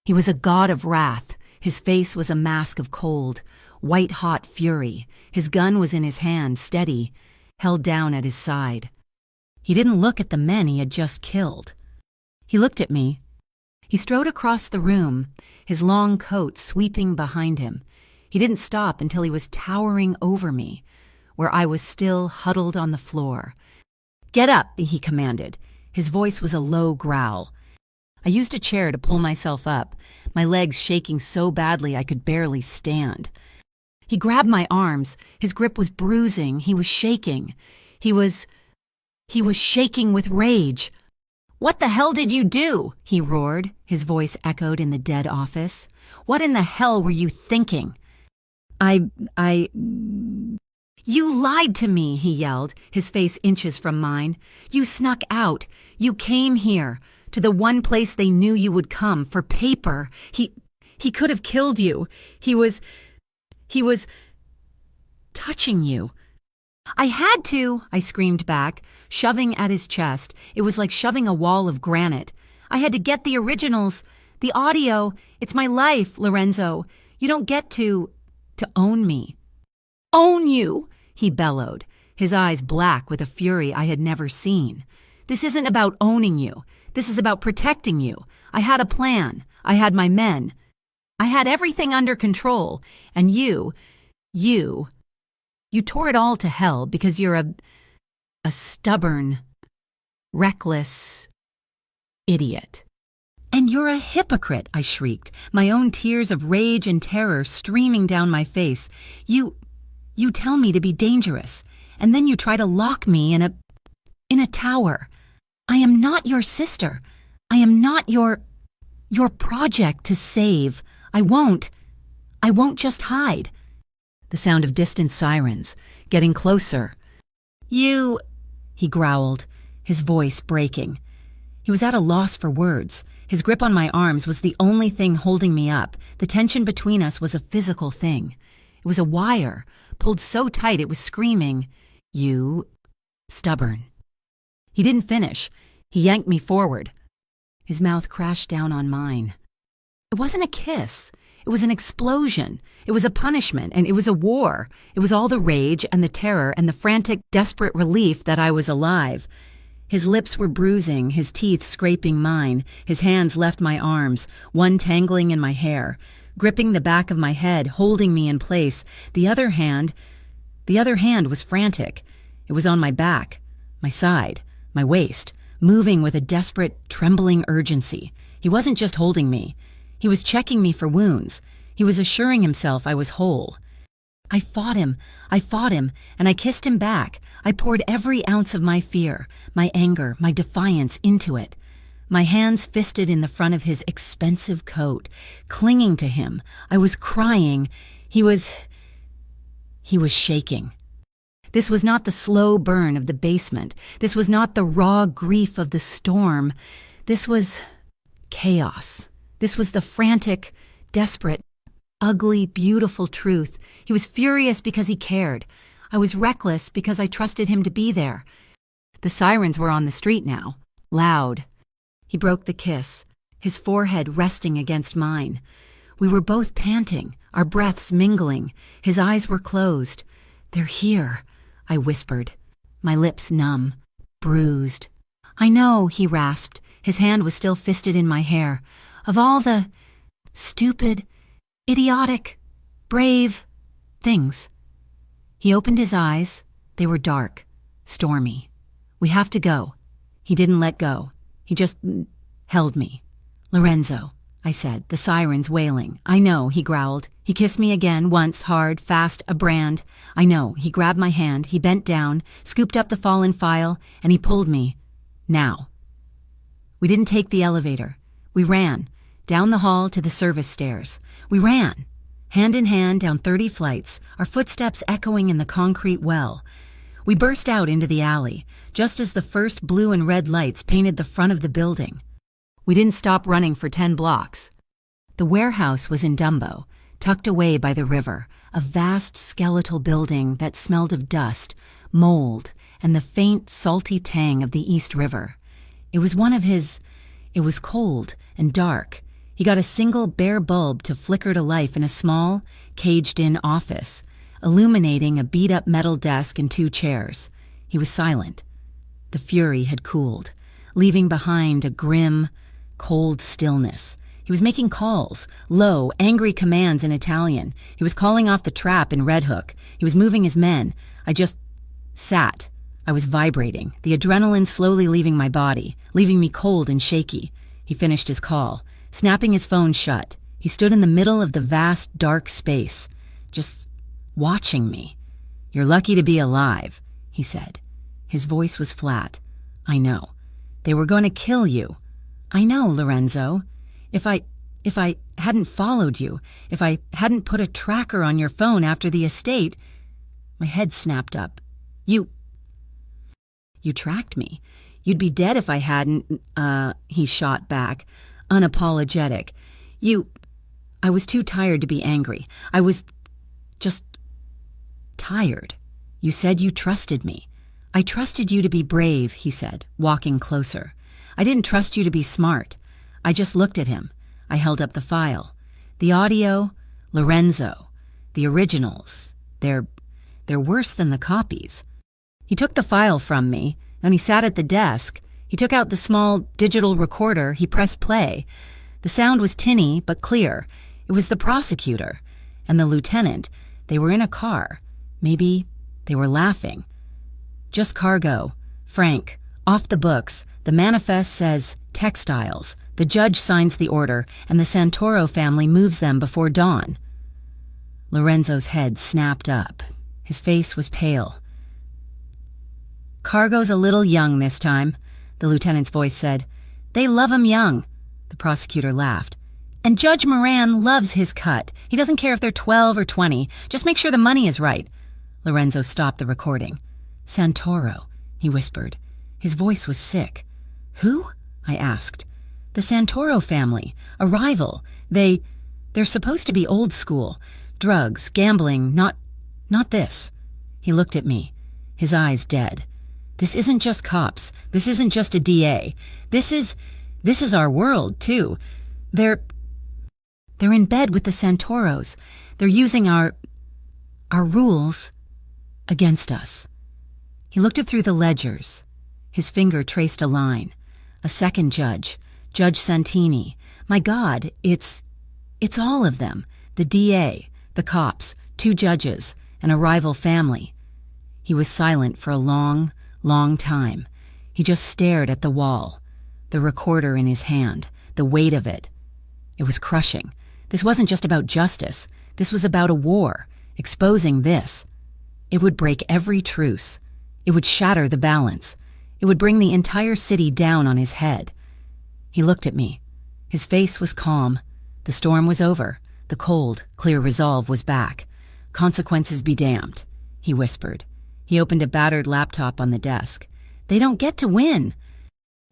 a god of wrath. His face was a mask of cold, white-hot fury. His gun was in his hand, steady, held down at his side. He didn't look at the men he had just killed. He looked at me. He strode across the room, his long coat sweeping behind him. He didn't stop until he was towering over me, where I was still huddled on the floor. "Get up," he commanded. His voice was a low growl. I used a chair to pull myself up, my legs shaking so badly I could barely stand. He grabbed my arms. His grip was bruising. He was shaking. He was shaking with rage. "What the hell did you do?" he roared. His voice echoed in the dead office. "What in the hell were you thinking?" You lied to me," he yelled, his face inches from mine. "You snuck out. You came here, to the one place they knew you would come, for paper. He could have killed you. He was touching you." "I had to," I screamed back, shoving at his chest. It was like shoving a wall of granite. "I had to get the originals, the audio. It's my life, Lorenzo. You don't get to own me." "Own you?" he bellowed, his eyes black with a fury I had never seen. "This isn't about owning you. This is about protecting you. I had a plan. I had my men. I had everything under control. And you tore it all to hell because you're a stubborn, reckless idiot. And you're a hypocrite," I shrieked, my own tears of rage and terror streaming down my face. You tell me to be dangerous, and then you try to lock me in a tower. I am not your sister. I am not your project to save. I won't just hide." The sound of distant sirens, getting closer. He growled, his voice breaking. He was at a loss for words. His grip on my arms was the only thing holding me up. The tension between us was a physical thing. It was a wire, pulled so tight it was screaming, "You stubborn." He didn't finish. He yanked me forward. His mouth crashed down on mine. It wasn't a kiss. It was an explosion. It was a punishment, and it was a war. It was all the rage and the terror and the frantic, desperate relief that I was alive. His lips were bruising, his teeth scraping mine. His hands left my arms, one tangling in my hair, gripping the back of my head, holding me in place. The other hand was frantic. It was on my back, my side, my waist, moving with a desperate, trembling urgency. He wasn't just holding me. He was checking me for wounds. He was assuring himself I was whole. I fought him, and I kissed him back. I poured every ounce of my fear, my anger, my defiance into it. My hands fisted in the front of his expensive coat, clinging to him. I was crying. He was shaking. This was not the slow burn of the basement. This was not the raw grief of the storm. This was chaos. This was the frantic, desperate, ugly, beautiful truth. He was furious because he cared. I was reckless because I trusted him to be there. The sirens were on the street now, loud. He broke the kiss, his forehead resting against mine. We were both panting, our breaths mingling. His eyes were closed. "They're here," I whispered, my lips numb, bruised. "I know," he rasped. His hand was still fisted in my hair. "Of all the stupid, idiotic, brave things." He opened his eyes. They were dark, stormy. "We have to go." He didn't let go. He just held me. "Lorenzo," I said, the sirens wailing. "I know," he growled. He kissed me again, once, hard, fast, a brand. "I know." He grabbed my hand. He bent down, scooped up the fallen file, and he pulled me. "Now." We didn't take the elevator. We ran, down the hall to the service stairs. We ran, hand in hand down 30 flights, our footsteps echoing in the concrete well. We burst out into the alley, just as the first blue and red lights painted the front of the building. We didn't stop running for 10 blocks. The warehouse was in Dumbo, tucked away by the river, a vast skeletal building that smelled of dust, mold, and the faint, salty tang of the East River. It was cold and dark. He got a single bare bulb to flicker to life in a small, caged-in office, illuminating a beat-up metal desk and 2 chairs. He was silent. The fury had cooled, leaving behind a grim, cold stillness. He was making calls, low, angry commands in Italian. He was calling off the trap in Red Hook. He was moving his men. I just sat. I was vibrating, the adrenaline slowly leaving my body, leaving me cold and shaky. He finished his call, snapping his phone shut. He stood in the middle of the vast, dark space, just watching me. "You're lucky to be alive," he said. His voice was flat. "I know. They were going to kill you." "I know, Lorenzo. If I hadn't followed you, if I hadn't put a tracker on your phone after the estate..." My head snapped up. You tracked me. You'd be dead if I hadn't," he shot back, unapologetic. I was too tired to be angry. I was just tired. You said you trusted me. "I trusted you to be brave," he said, walking closer. "I didn't trust you to be smart." I just looked at him. I held up the file. "The audio, Lorenzo. The originals. They're worse than the copies." He took the file from me, and he sat at the desk. He took out the small digital recorder. He pressed play. The sound was tinny but clear. It was the prosecutor and the lieutenant. They were in a car. Maybe they were laughing. "Just cargo. Frank. Off the books. The manifest says textiles. The judge signs the order, and the Santoro family moves them before dawn." Lorenzo's head snapped up. His face was pale. "Cargo's a little young this time," the lieutenant's voice said. "They love 'em young." The prosecutor laughed. "And Judge Moran loves his cut. He doesn't care if they're 12 or 20. Just make sure the money is right." Lorenzo stopped the recording. "Santoro," he whispered. His voice was sick. "Who?" I asked. "The Santoro family. A rival. They're supposed to be old school. Drugs, gambling, not this." He looked at me, his eyes dead. "This isn't just cops. This isn't just a DA. This is our world, too. They're in bed with the Santoros. They're using our rules against us." He looked it through the ledgers. His finger traced a line. A second judge, Judge Santini. My God, it's all of them. The DA, the cops, 2 judges, and a rival family. He was silent for a long, long time. He just stared at the wall, the recorder in his hand, the weight of it. It was crushing. This wasn't just about justice. This was about a war, exposing this. It would break every truce. It would shatter the balance. It would bring the entire city down on his head. He looked at me. His face was calm. The storm was over. The cold, clear resolve was back. "Consequences be damned," he whispered. He opened a battered laptop on the desk. "They don't get to win."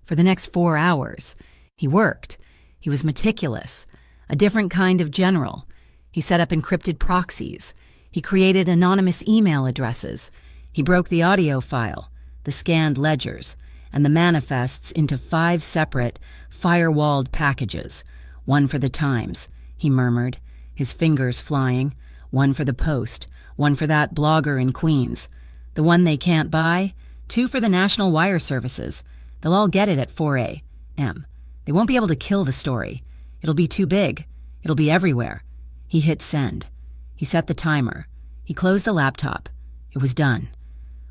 For the next 4 hours, he worked. He was meticulous, a different kind of general. He set up encrypted proxies. He created anonymous email addresses. He broke the audio file, the scanned ledgers, and the manifests into 5 separate, firewalled packages. "One for the Times," he murmured, his fingers flying. "One for the Post. One for that blogger in Queens. The one they can't buy. 2 for the National Wire Services. They'll all get it at 4 a.m. They won't be able to kill the story. It'll be too big. It'll be everywhere." He hit send. He set the timer. He closed the laptop. It was done.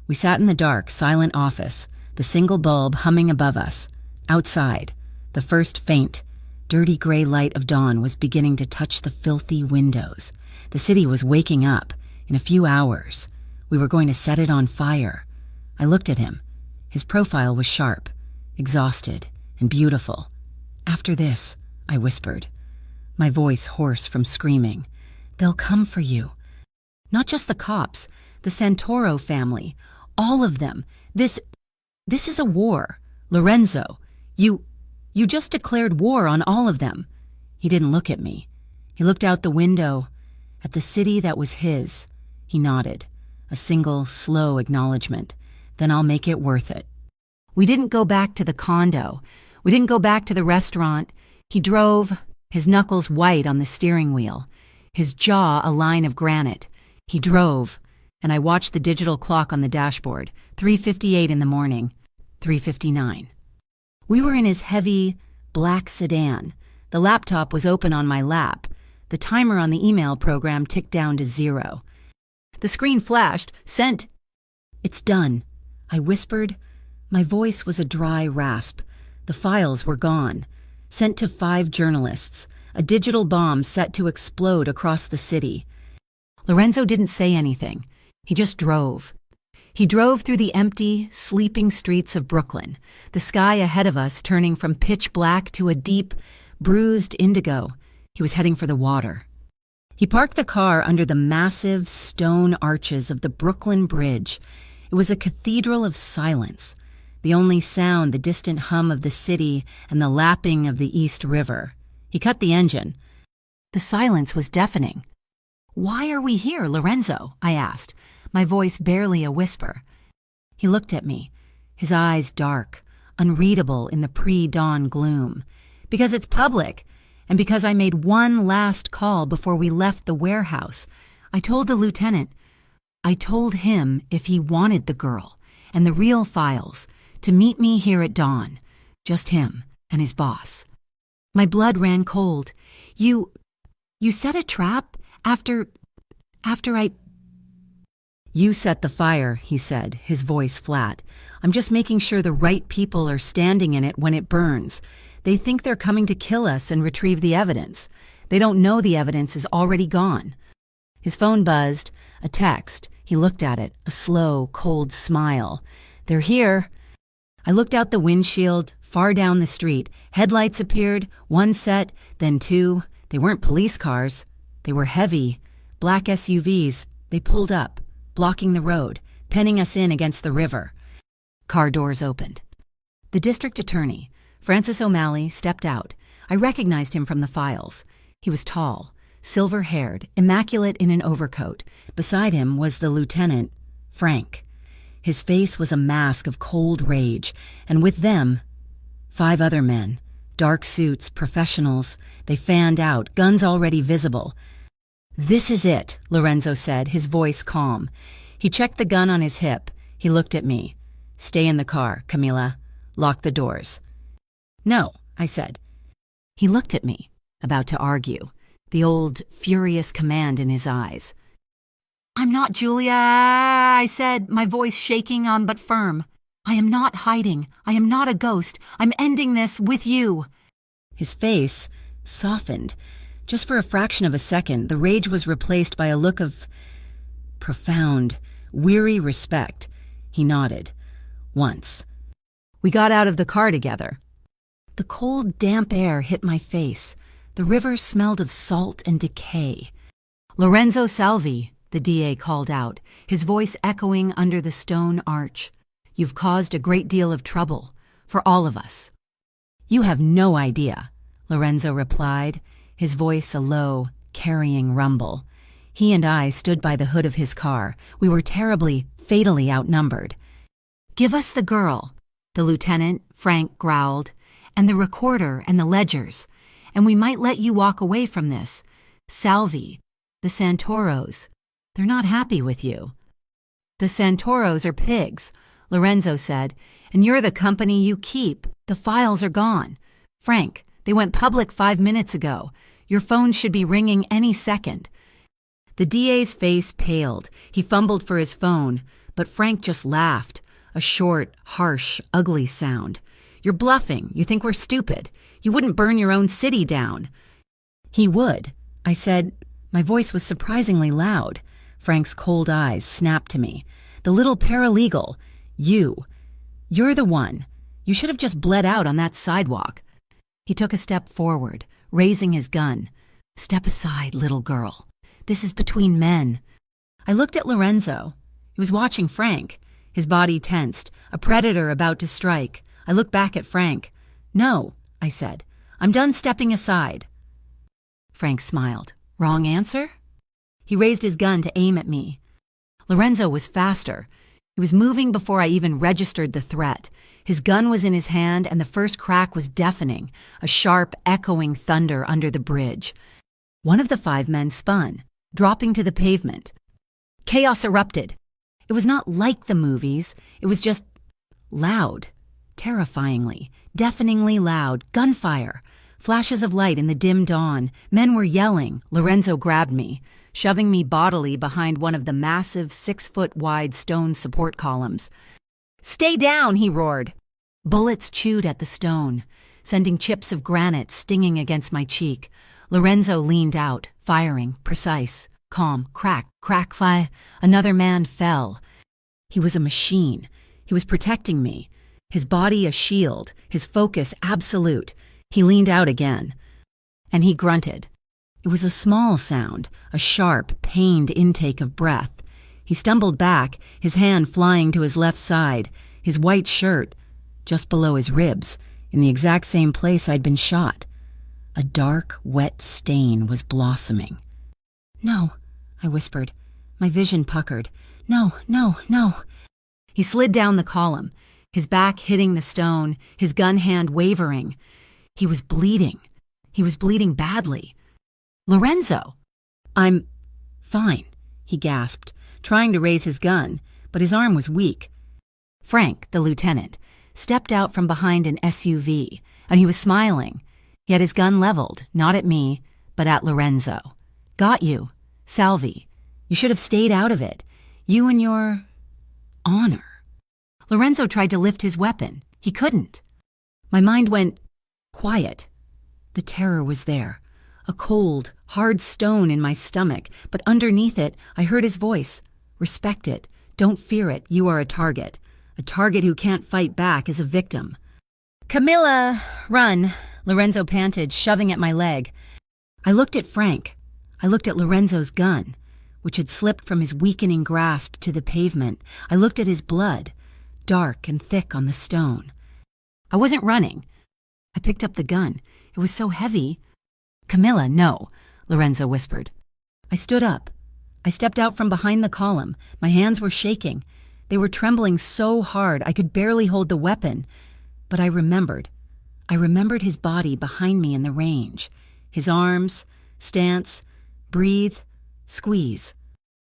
We sat in the dark, silent office, the single bulb humming above us. Outside, the first faint, dirty gray light of dawn was beginning to touch the filthy windows. The city was waking up. In a few hours, we were going to set it on fire. I looked at him. His profile was sharp, exhausted, and beautiful. "After this," I whispered, my voice hoarse from screaming, "they'll come for you. Not just the cops, the Santoro family, all of them. This is a war. Lorenzo, you just declared war on all of them." He didn't look at me. He looked out the window at the city that was his. He nodded. A single, slow acknowledgement. Then I'll make it worth it. We didn't go back to the condo. We didn't go back to the restaurant. He drove, his knuckles white on the steering wheel, his jaw a line of granite. He drove, and I watched the digital clock on the dashboard, 3:58 in the morning, 3:59. We were in his heavy, black sedan. The laptop was open on my lap. The timer on the email program ticked down to 0. The screen flashed, sent. It's done, I whispered. My voice was a dry rasp. The files were gone. Sent to 5 journalists, a digital bomb set to explode across the city. Lorenzo didn't say anything. He just drove. He drove through the empty, sleeping streets of Brooklyn, the sky ahead of us turning from pitch black to a deep, bruised indigo. He was heading for the water. He parked the car under the massive stone arches of the Brooklyn Bridge. It was a cathedral of silence. The only sound, the distant hum of the city and the lapping of the East River. He cut the engine. The silence was deafening. "Why are we here, Lorenzo?" I asked, my voice barely a whisper. He looked at me, his eyes dark, unreadable in the pre-dawn gloom. "Because it's public, and because I made one last call before we left the warehouse. I told the lieutenant. I told him if he wanted the girl and the real files, to meet me here at dawn. Just him and his boss." My blood ran cold. You set a trap after I... "You set the fire," he said, his voice flat. "I'm just making sure the right people are standing in it when it burns. They think they're coming to kill us and retrieve the evidence. They don't know the evidence is already gone." His phone buzzed. A text. He looked at it, a slow, cold smile. "They're here." I looked out the windshield, far down the street. Headlights appeared, 1 set, then 2. They weren't police cars. They were heavy, black SUVs. They pulled up, blocking the road, penning us in against the river. Car doors opened. The district attorney, Francis O'Malley, stepped out. I recognized him from the files. He was tall, silver-haired, immaculate in an overcoat. Beside him was the lieutenant, Frank. His face was a mask of cold rage, and with them, 5 other men, dark suits, professionals. They fanned out, guns already visible. "This is it," Lorenzo said, his voice calm. He checked the gun on his hip. He looked at me. "Stay in the car, Camila. Lock the doors." "No," I said. He looked at me, about to argue, the old, furious command in his eyes. "I'm not Julia," I said, my voice shaking but firm. "I am not hiding. I am not a ghost. I'm ending this with you." His face softened. Just for a fraction of a second, the rage was replaced by a look of profound, weary respect. He nodded. Once. We got out of the car together. The cold, damp air hit my face. The river smelled of salt and decay. "Lorenzo Salvi," the DA called out, his voice echoing under the stone arch. "You've caused a great deal of trouble, for all of us." "You have no idea," Lorenzo replied, his voice a low, carrying rumble. He and I stood by the hood of his car. We were terribly, fatally outnumbered. "Give us the girl," the lieutenant, Frank, growled, "and the recorder and the ledgers, and we might let you walk away from this. Salvi, the Santoros, they're not happy with you." "The Santoros are pigs," Lorenzo said, "and you're the company you keep. The files are gone. Frank, they went public 5 minutes ago. Your phone should be ringing any second." The DA's face paled. He fumbled for his phone, but Frank just laughed, a short, harsh, ugly sound. "You're bluffing. You think we're stupid. You wouldn't burn your own city down." "He would," I said. My voice was surprisingly loud. Frank's cold eyes snapped to me. "The little paralegal. You're the one. You should have just bled out on that sidewalk." He took a step forward, raising his gun. "Step aside, little girl. This is between men." I looked at Lorenzo. He was watching Frank, his body tensed, a predator about to strike. I looked back at Frank. "No," I said. "I'm done stepping aside." Frank smiled. "Wrong answer?" He raised his gun to aim at me. Lorenzo was faster. He was moving before I even registered the threat. His gun was in his hand, and the first crack was deafening, a sharp, echoing thunder under the bridge. One of the 5 men spun, dropping to the pavement. Chaos erupted. It was not like the movies. It was just loud, terrifyingly, deafeningly loud, gunfire. Flashes of light in the dim dawn. Men were yelling. Lorenzo grabbed me, shoving me bodily behind one of the massive 6-foot-wide stone support columns. "Stay down," he roared. Bullets chewed at the stone, sending chips of granite stinging against my cheek. Lorenzo leaned out, firing, precise, calm, crack, crack, fly. Another man fell. He was a machine. He was protecting me. His body a shield, his focus absolute. He leaned out again. And he grunted. It was a small sound, a sharp, pained intake of breath. He stumbled back, his hand flying to his left side, his white shirt just below his ribs, in the exact same place I'd been shot. A dark, wet stain was blossoming. "No," I whispered. My vision puckered. "No, no, no." He slid down the column, his back hitting the stone, his gun hand wavering. He was bleeding. He was bleeding badly. "Lorenzo!" "I'm fine," he gasped, trying to raise his gun, but his arm was weak. Frank, the lieutenant, stepped out from behind an SUV, and he was smiling. He had his gun leveled, not at me, but at Lorenzo. "Got you. Salvi. You should have stayed out of it. You and your honor." Lorenzo tried to lift his weapon. He couldn't. My mind went quiet. The terror was there. A cold, hard stone in my stomach, but underneath it, I heard his voice. "Respect it. Don't fear it. You are a target. A target who can't fight back is a victim." "Camilla, run," Lorenzo panted, shoving at my leg. I looked at Frank. I looked at Lorenzo's gun, which had slipped from his weakening grasp to the pavement. I looked at his blood, dark and thick on the stone. I wasn't running. I picked up the gun. It was so heavy. "Camilla, no," Lorenzo whispered. I stood up. I stepped out from behind the column. My hands were shaking. They were trembling so hard I could barely hold the weapon. But I remembered. I remembered his body behind me in the range. His arms, stance, breathe, squeeze.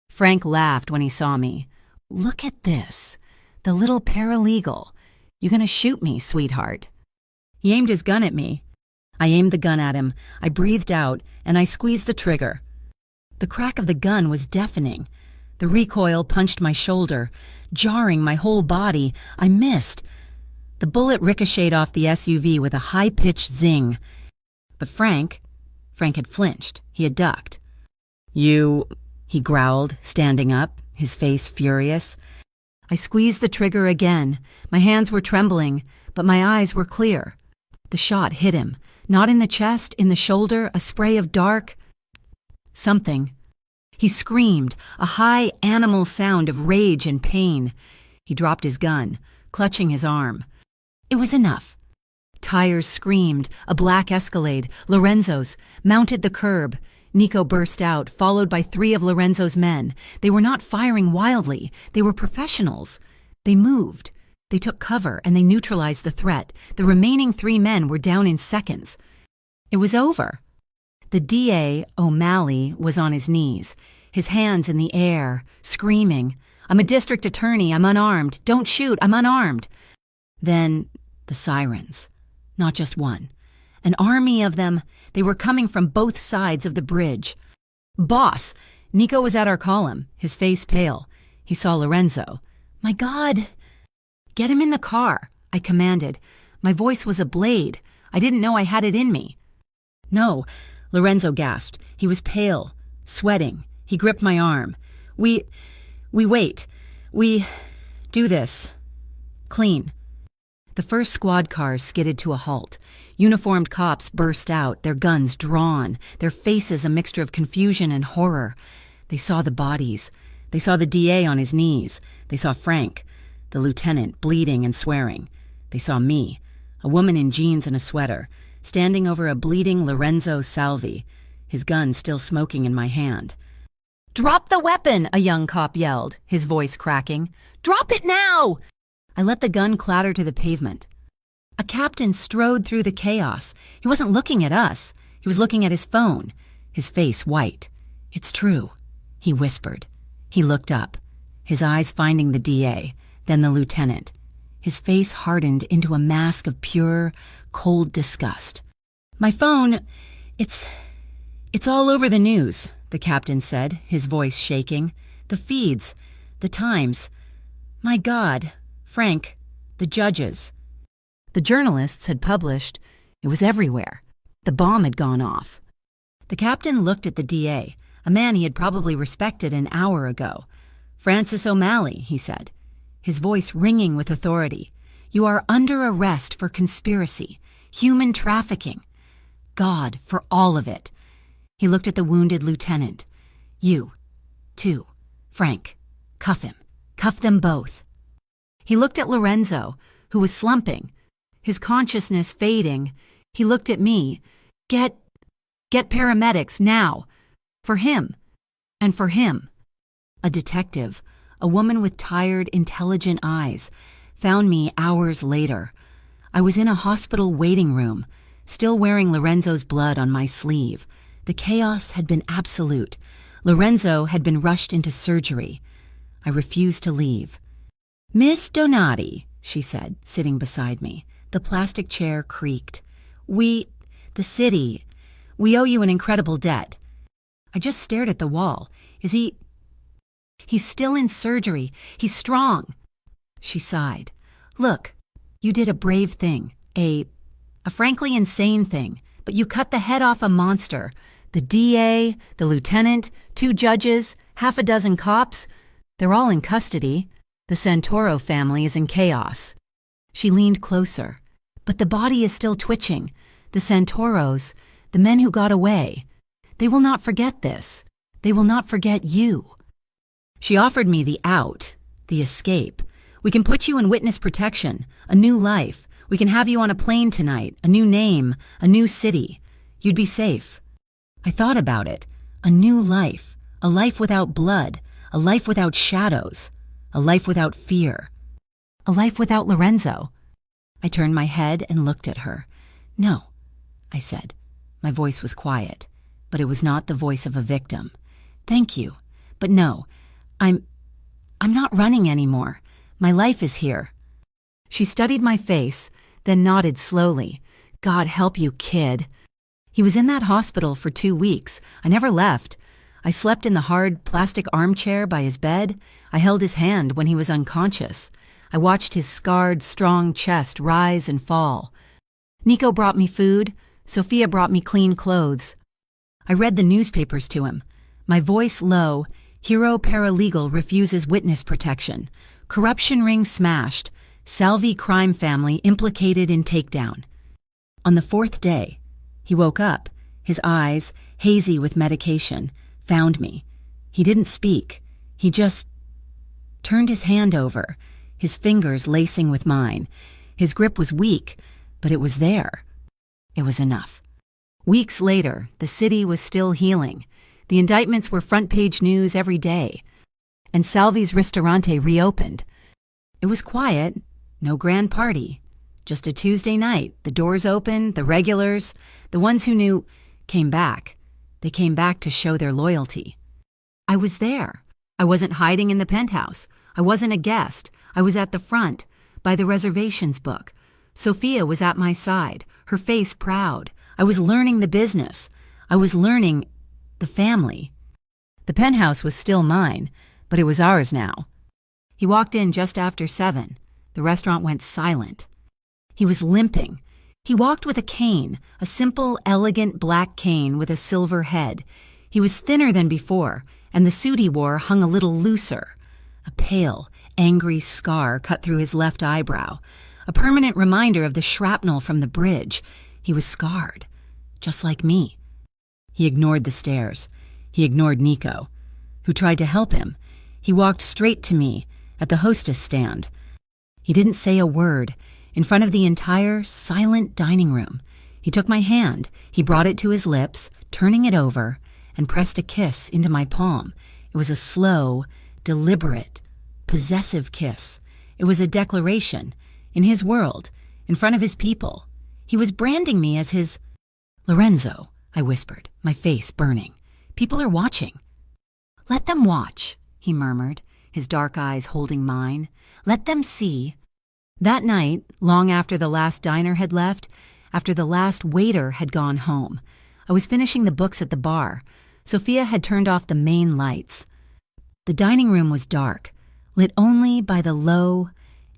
Frank laughed when he saw me. "Look at this. The little paralegal. You gonna shoot me, sweetheart?" He aimed his gun at me. I aimed the gun at him. I breathed out, and I squeezed the trigger. The crack of the gun was deafening. The recoil punched my shoulder, jarring my whole body. I missed. The bullet ricocheted off the SUV with a high-pitched zing. But Frank had flinched. He had ducked. "You," he growled, standing up, his face furious. I squeezed the trigger again. My hands were trembling, but my eyes were clear. The shot hit him. Not in the chest, in the shoulder, a spray of dark something. He screamed, a high animal sound of rage and pain. He dropped his gun, clutching his arm. It was enough. Tires screamed, a black Escalade, Lorenzo's, mounted the curb. Nico burst out, followed by 3 of Lorenzo's men. They were not firing wildly. They were professionals. They moved. They took cover, and they neutralized the threat. The remaining 3 men were down in seconds. It was over. The DA, O'Malley, was on his knees, his hands in the air, screaming, "I'm a district attorney. I'm unarmed. Don't shoot. I'm unarmed." Then the sirens. Not just one. An army of them. They were coming from both sides of the bridge. "Boss!" Nico was at our column, his face pale. He saw Lorenzo. "My God!" "Get him in the car," I commanded. My voice was a blade. I didn't know I had it in me. "No," Lorenzo gasped. He was pale, sweating. He gripped my arm. We wait. We do this. Clean." The first squad cars skidded to a halt. Uniformed cops burst out, their guns drawn, their faces a mixture of confusion and horror. They saw the bodies. They saw the DA on his knees. They saw Frank, the lieutenant, bleeding and swearing. They saw me, a woman in jeans and a sweater, standing over a bleeding Lorenzo Salvi, his gun still smoking in my hand. "Drop the weapon!" a young cop yelled, his voice cracking. "Drop it now!" I let the gun clatter to the pavement. A captain strode through the chaos. He wasn't looking at us. He was looking at his phone, his face white. "It's true," he whispered. He looked up, his eyes finding the DA, then the lieutenant. His face hardened into a mask of pure, cold disgust. "My phone, it's all over the news," the captain said, his voice shaking. "The feeds, the times. My God, Frank, the judges." The journalists had published. It was everywhere. The bomb had gone off. The captain looked at the DA, a man he had probably respected an hour ago. "Francis O'Malley," he said, his voice ringing with authority. "You are under arrest for conspiracy, human trafficking. God, for all of it." He looked at the wounded lieutenant. "You, too, Frank. Cuff him. Cuff them both." He looked at Lorenzo, who was slumping, his consciousness fading. He looked at me. Get paramedics now. For him. And for him." A detective, a woman with tired, intelligent eyes, found me hours later. I was in a hospital waiting room, still wearing Lorenzo's blood on my sleeve. The chaos had been absolute. Lorenzo had been rushed into surgery. I refused to leave. "Miss Donati," she said, sitting beside me. The plastic chair creaked. The city, we owe you an incredible debt." I just stared at the wall. He's still in surgery. He's strong." She sighed. "Look, you did a brave thing, a frankly insane thing, but you cut the head off a monster. The DA, the lieutenant, 2 judges, half a dozen cops, they're all in custody. The Santoro family is in chaos." She leaned closer. "But the body is still twitching. The Santoros, the men who got away, they will not forget this. They will not forget you." She offered me the out, the escape. "We can put you in witness protection, a new life. We can have you on a plane tonight, a new name, a new city. You'd be safe." I thought about it. A new life, a life without blood, a life without shadows, a life without fear, a life without Lorenzo. I turned my head and looked at her. "No," I said. My voice was quiet, but it was not the voice of a victim. "Thank you, but no. I'm not running anymore. My life is here." She studied my face, then nodded slowly. "God help you, kid." He was in that hospital for 2 weeks. I never left. I slept in the hard plastic armchair by his bed. I held his hand when he was unconscious. I watched his scarred, strong chest rise and fall. Nico brought me food. Sophia brought me clean clothes. I read the newspapers to him. My voice low. "Hero paralegal refuses witness protection. Corruption ring smashed. Salvi crime family implicated in takedown." On the 4th day, he woke up, his eyes, hazy with medication, found me. He didn't speak. He just turned his hand over, his fingers lacing with mine. His grip was weak, but it was there. It was enough. Weeks later, the city was still healing. The indictments were front-page news every day. And Salvi's Ristorante reopened. It was quiet, no grand party. Just a Tuesday night, the doors open, the regulars, the ones who knew, came back. They came back to show their loyalty. I was there. I wasn't hiding in the penthouse. I wasn't a guest. I was at the front, by the reservations book. Sophia was at my side, her face proud. I was learning the business. I was learning the family. The penthouse was still mine, but it was ours now. He walked in just after 7. The restaurant went silent. He was limping. He walked with a cane, a simple, elegant black cane with a silver head. He was thinner than before, and the suit he wore hung a little looser. A pale, angry scar cut through his left eyebrow, a permanent reminder of the shrapnel from the bridge. He was scarred, just like me. He ignored the stares. He ignored Nico, who tried to help him. He walked straight to me, at the hostess stand. He didn't say a word. In front of the entire, silent dining room, he took my hand. He brought it to his lips, turning it over, and pressed a kiss into my palm. It was a slow, deliberate, possessive kiss. It was a declaration. In his world, in front of his people. He was branding me as his... "Lorenzo," I whispered, my face burning. "People are watching." "Let them watch," he murmured, his dark eyes holding mine. "Let them see." That night, long after the last diner had left, after the last waiter had gone home, I was finishing the books at the bar. Sophia had turned off the main lights. The dining room was dark, lit only by the low,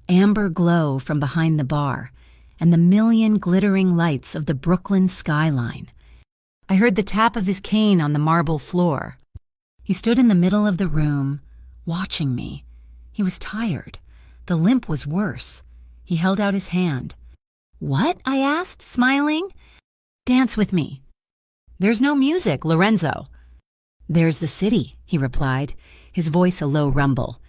amber glow from behind the bar and the million glittering lights of the Brooklyn skyline. I heard the tap of his cane on the marble floor. He stood in the middle of the room, watching me. He was tired. The limp was worse. He held out his hand. "What?" I asked, smiling. "Dance with me." "There's no music, Lorenzo." "There's the city," he replied, his voice a low rumble.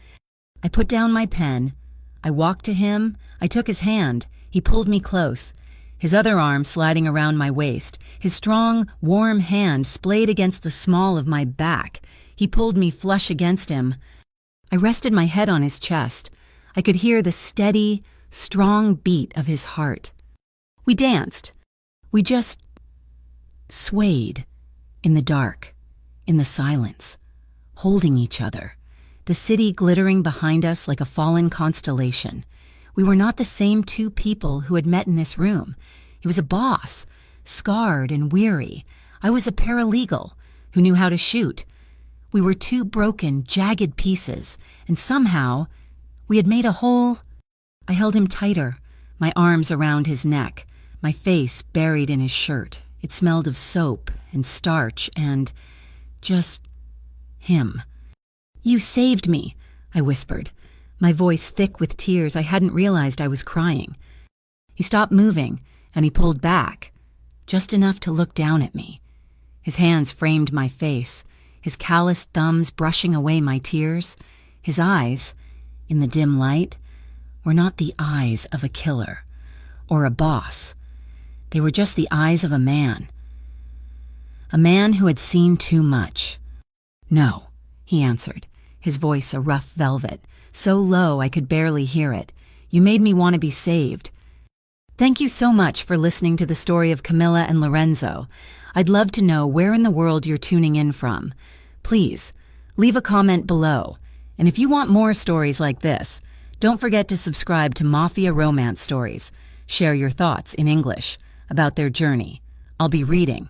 I put down my pen. I walked to him. I took his hand. He pulled me close, his other arm sliding around my waist, his strong, warm hand splayed against the small of my back. He pulled me flush against him. I rested my head on his chest. I could hear the steady, strong beat of his heart. We danced. We just swayed in the dark, in the silence, holding each other. The city glittering behind us like a fallen constellation. We were not the same two people who had met in this room. He was a boss, scarred and weary. I was a paralegal who knew how to shoot. We were two broken, jagged pieces, and somehow we had made a whole. I held him tighter, my arms around his neck, my face buried in his shirt. It smelled of soap and starch and just him. "You saved me," I whispered, my voice thick with tears. I hadn't realized I was crying. He stopped moving, and he pulled back, just enough to look down at me. His hands framed my face, his calloused thumbs brushing away my tears. His eyes, in the dim light, were not the eyes of a killer or a boss. They were just the eyes of a man who had seen too much. "No," he answered, his voice a rough velvet, so low I could barely hear it. "You made me want to be saved." Thank you so much for listening to the story of Camilla and Lorenzo. I'd love to know where in the world you're tuning in from. Please, leave a comment below. And if you want more stories like this, don't forget to subscribe to Mafia Romance Stories. Share your thoughts in English about their journey. I'll be reading.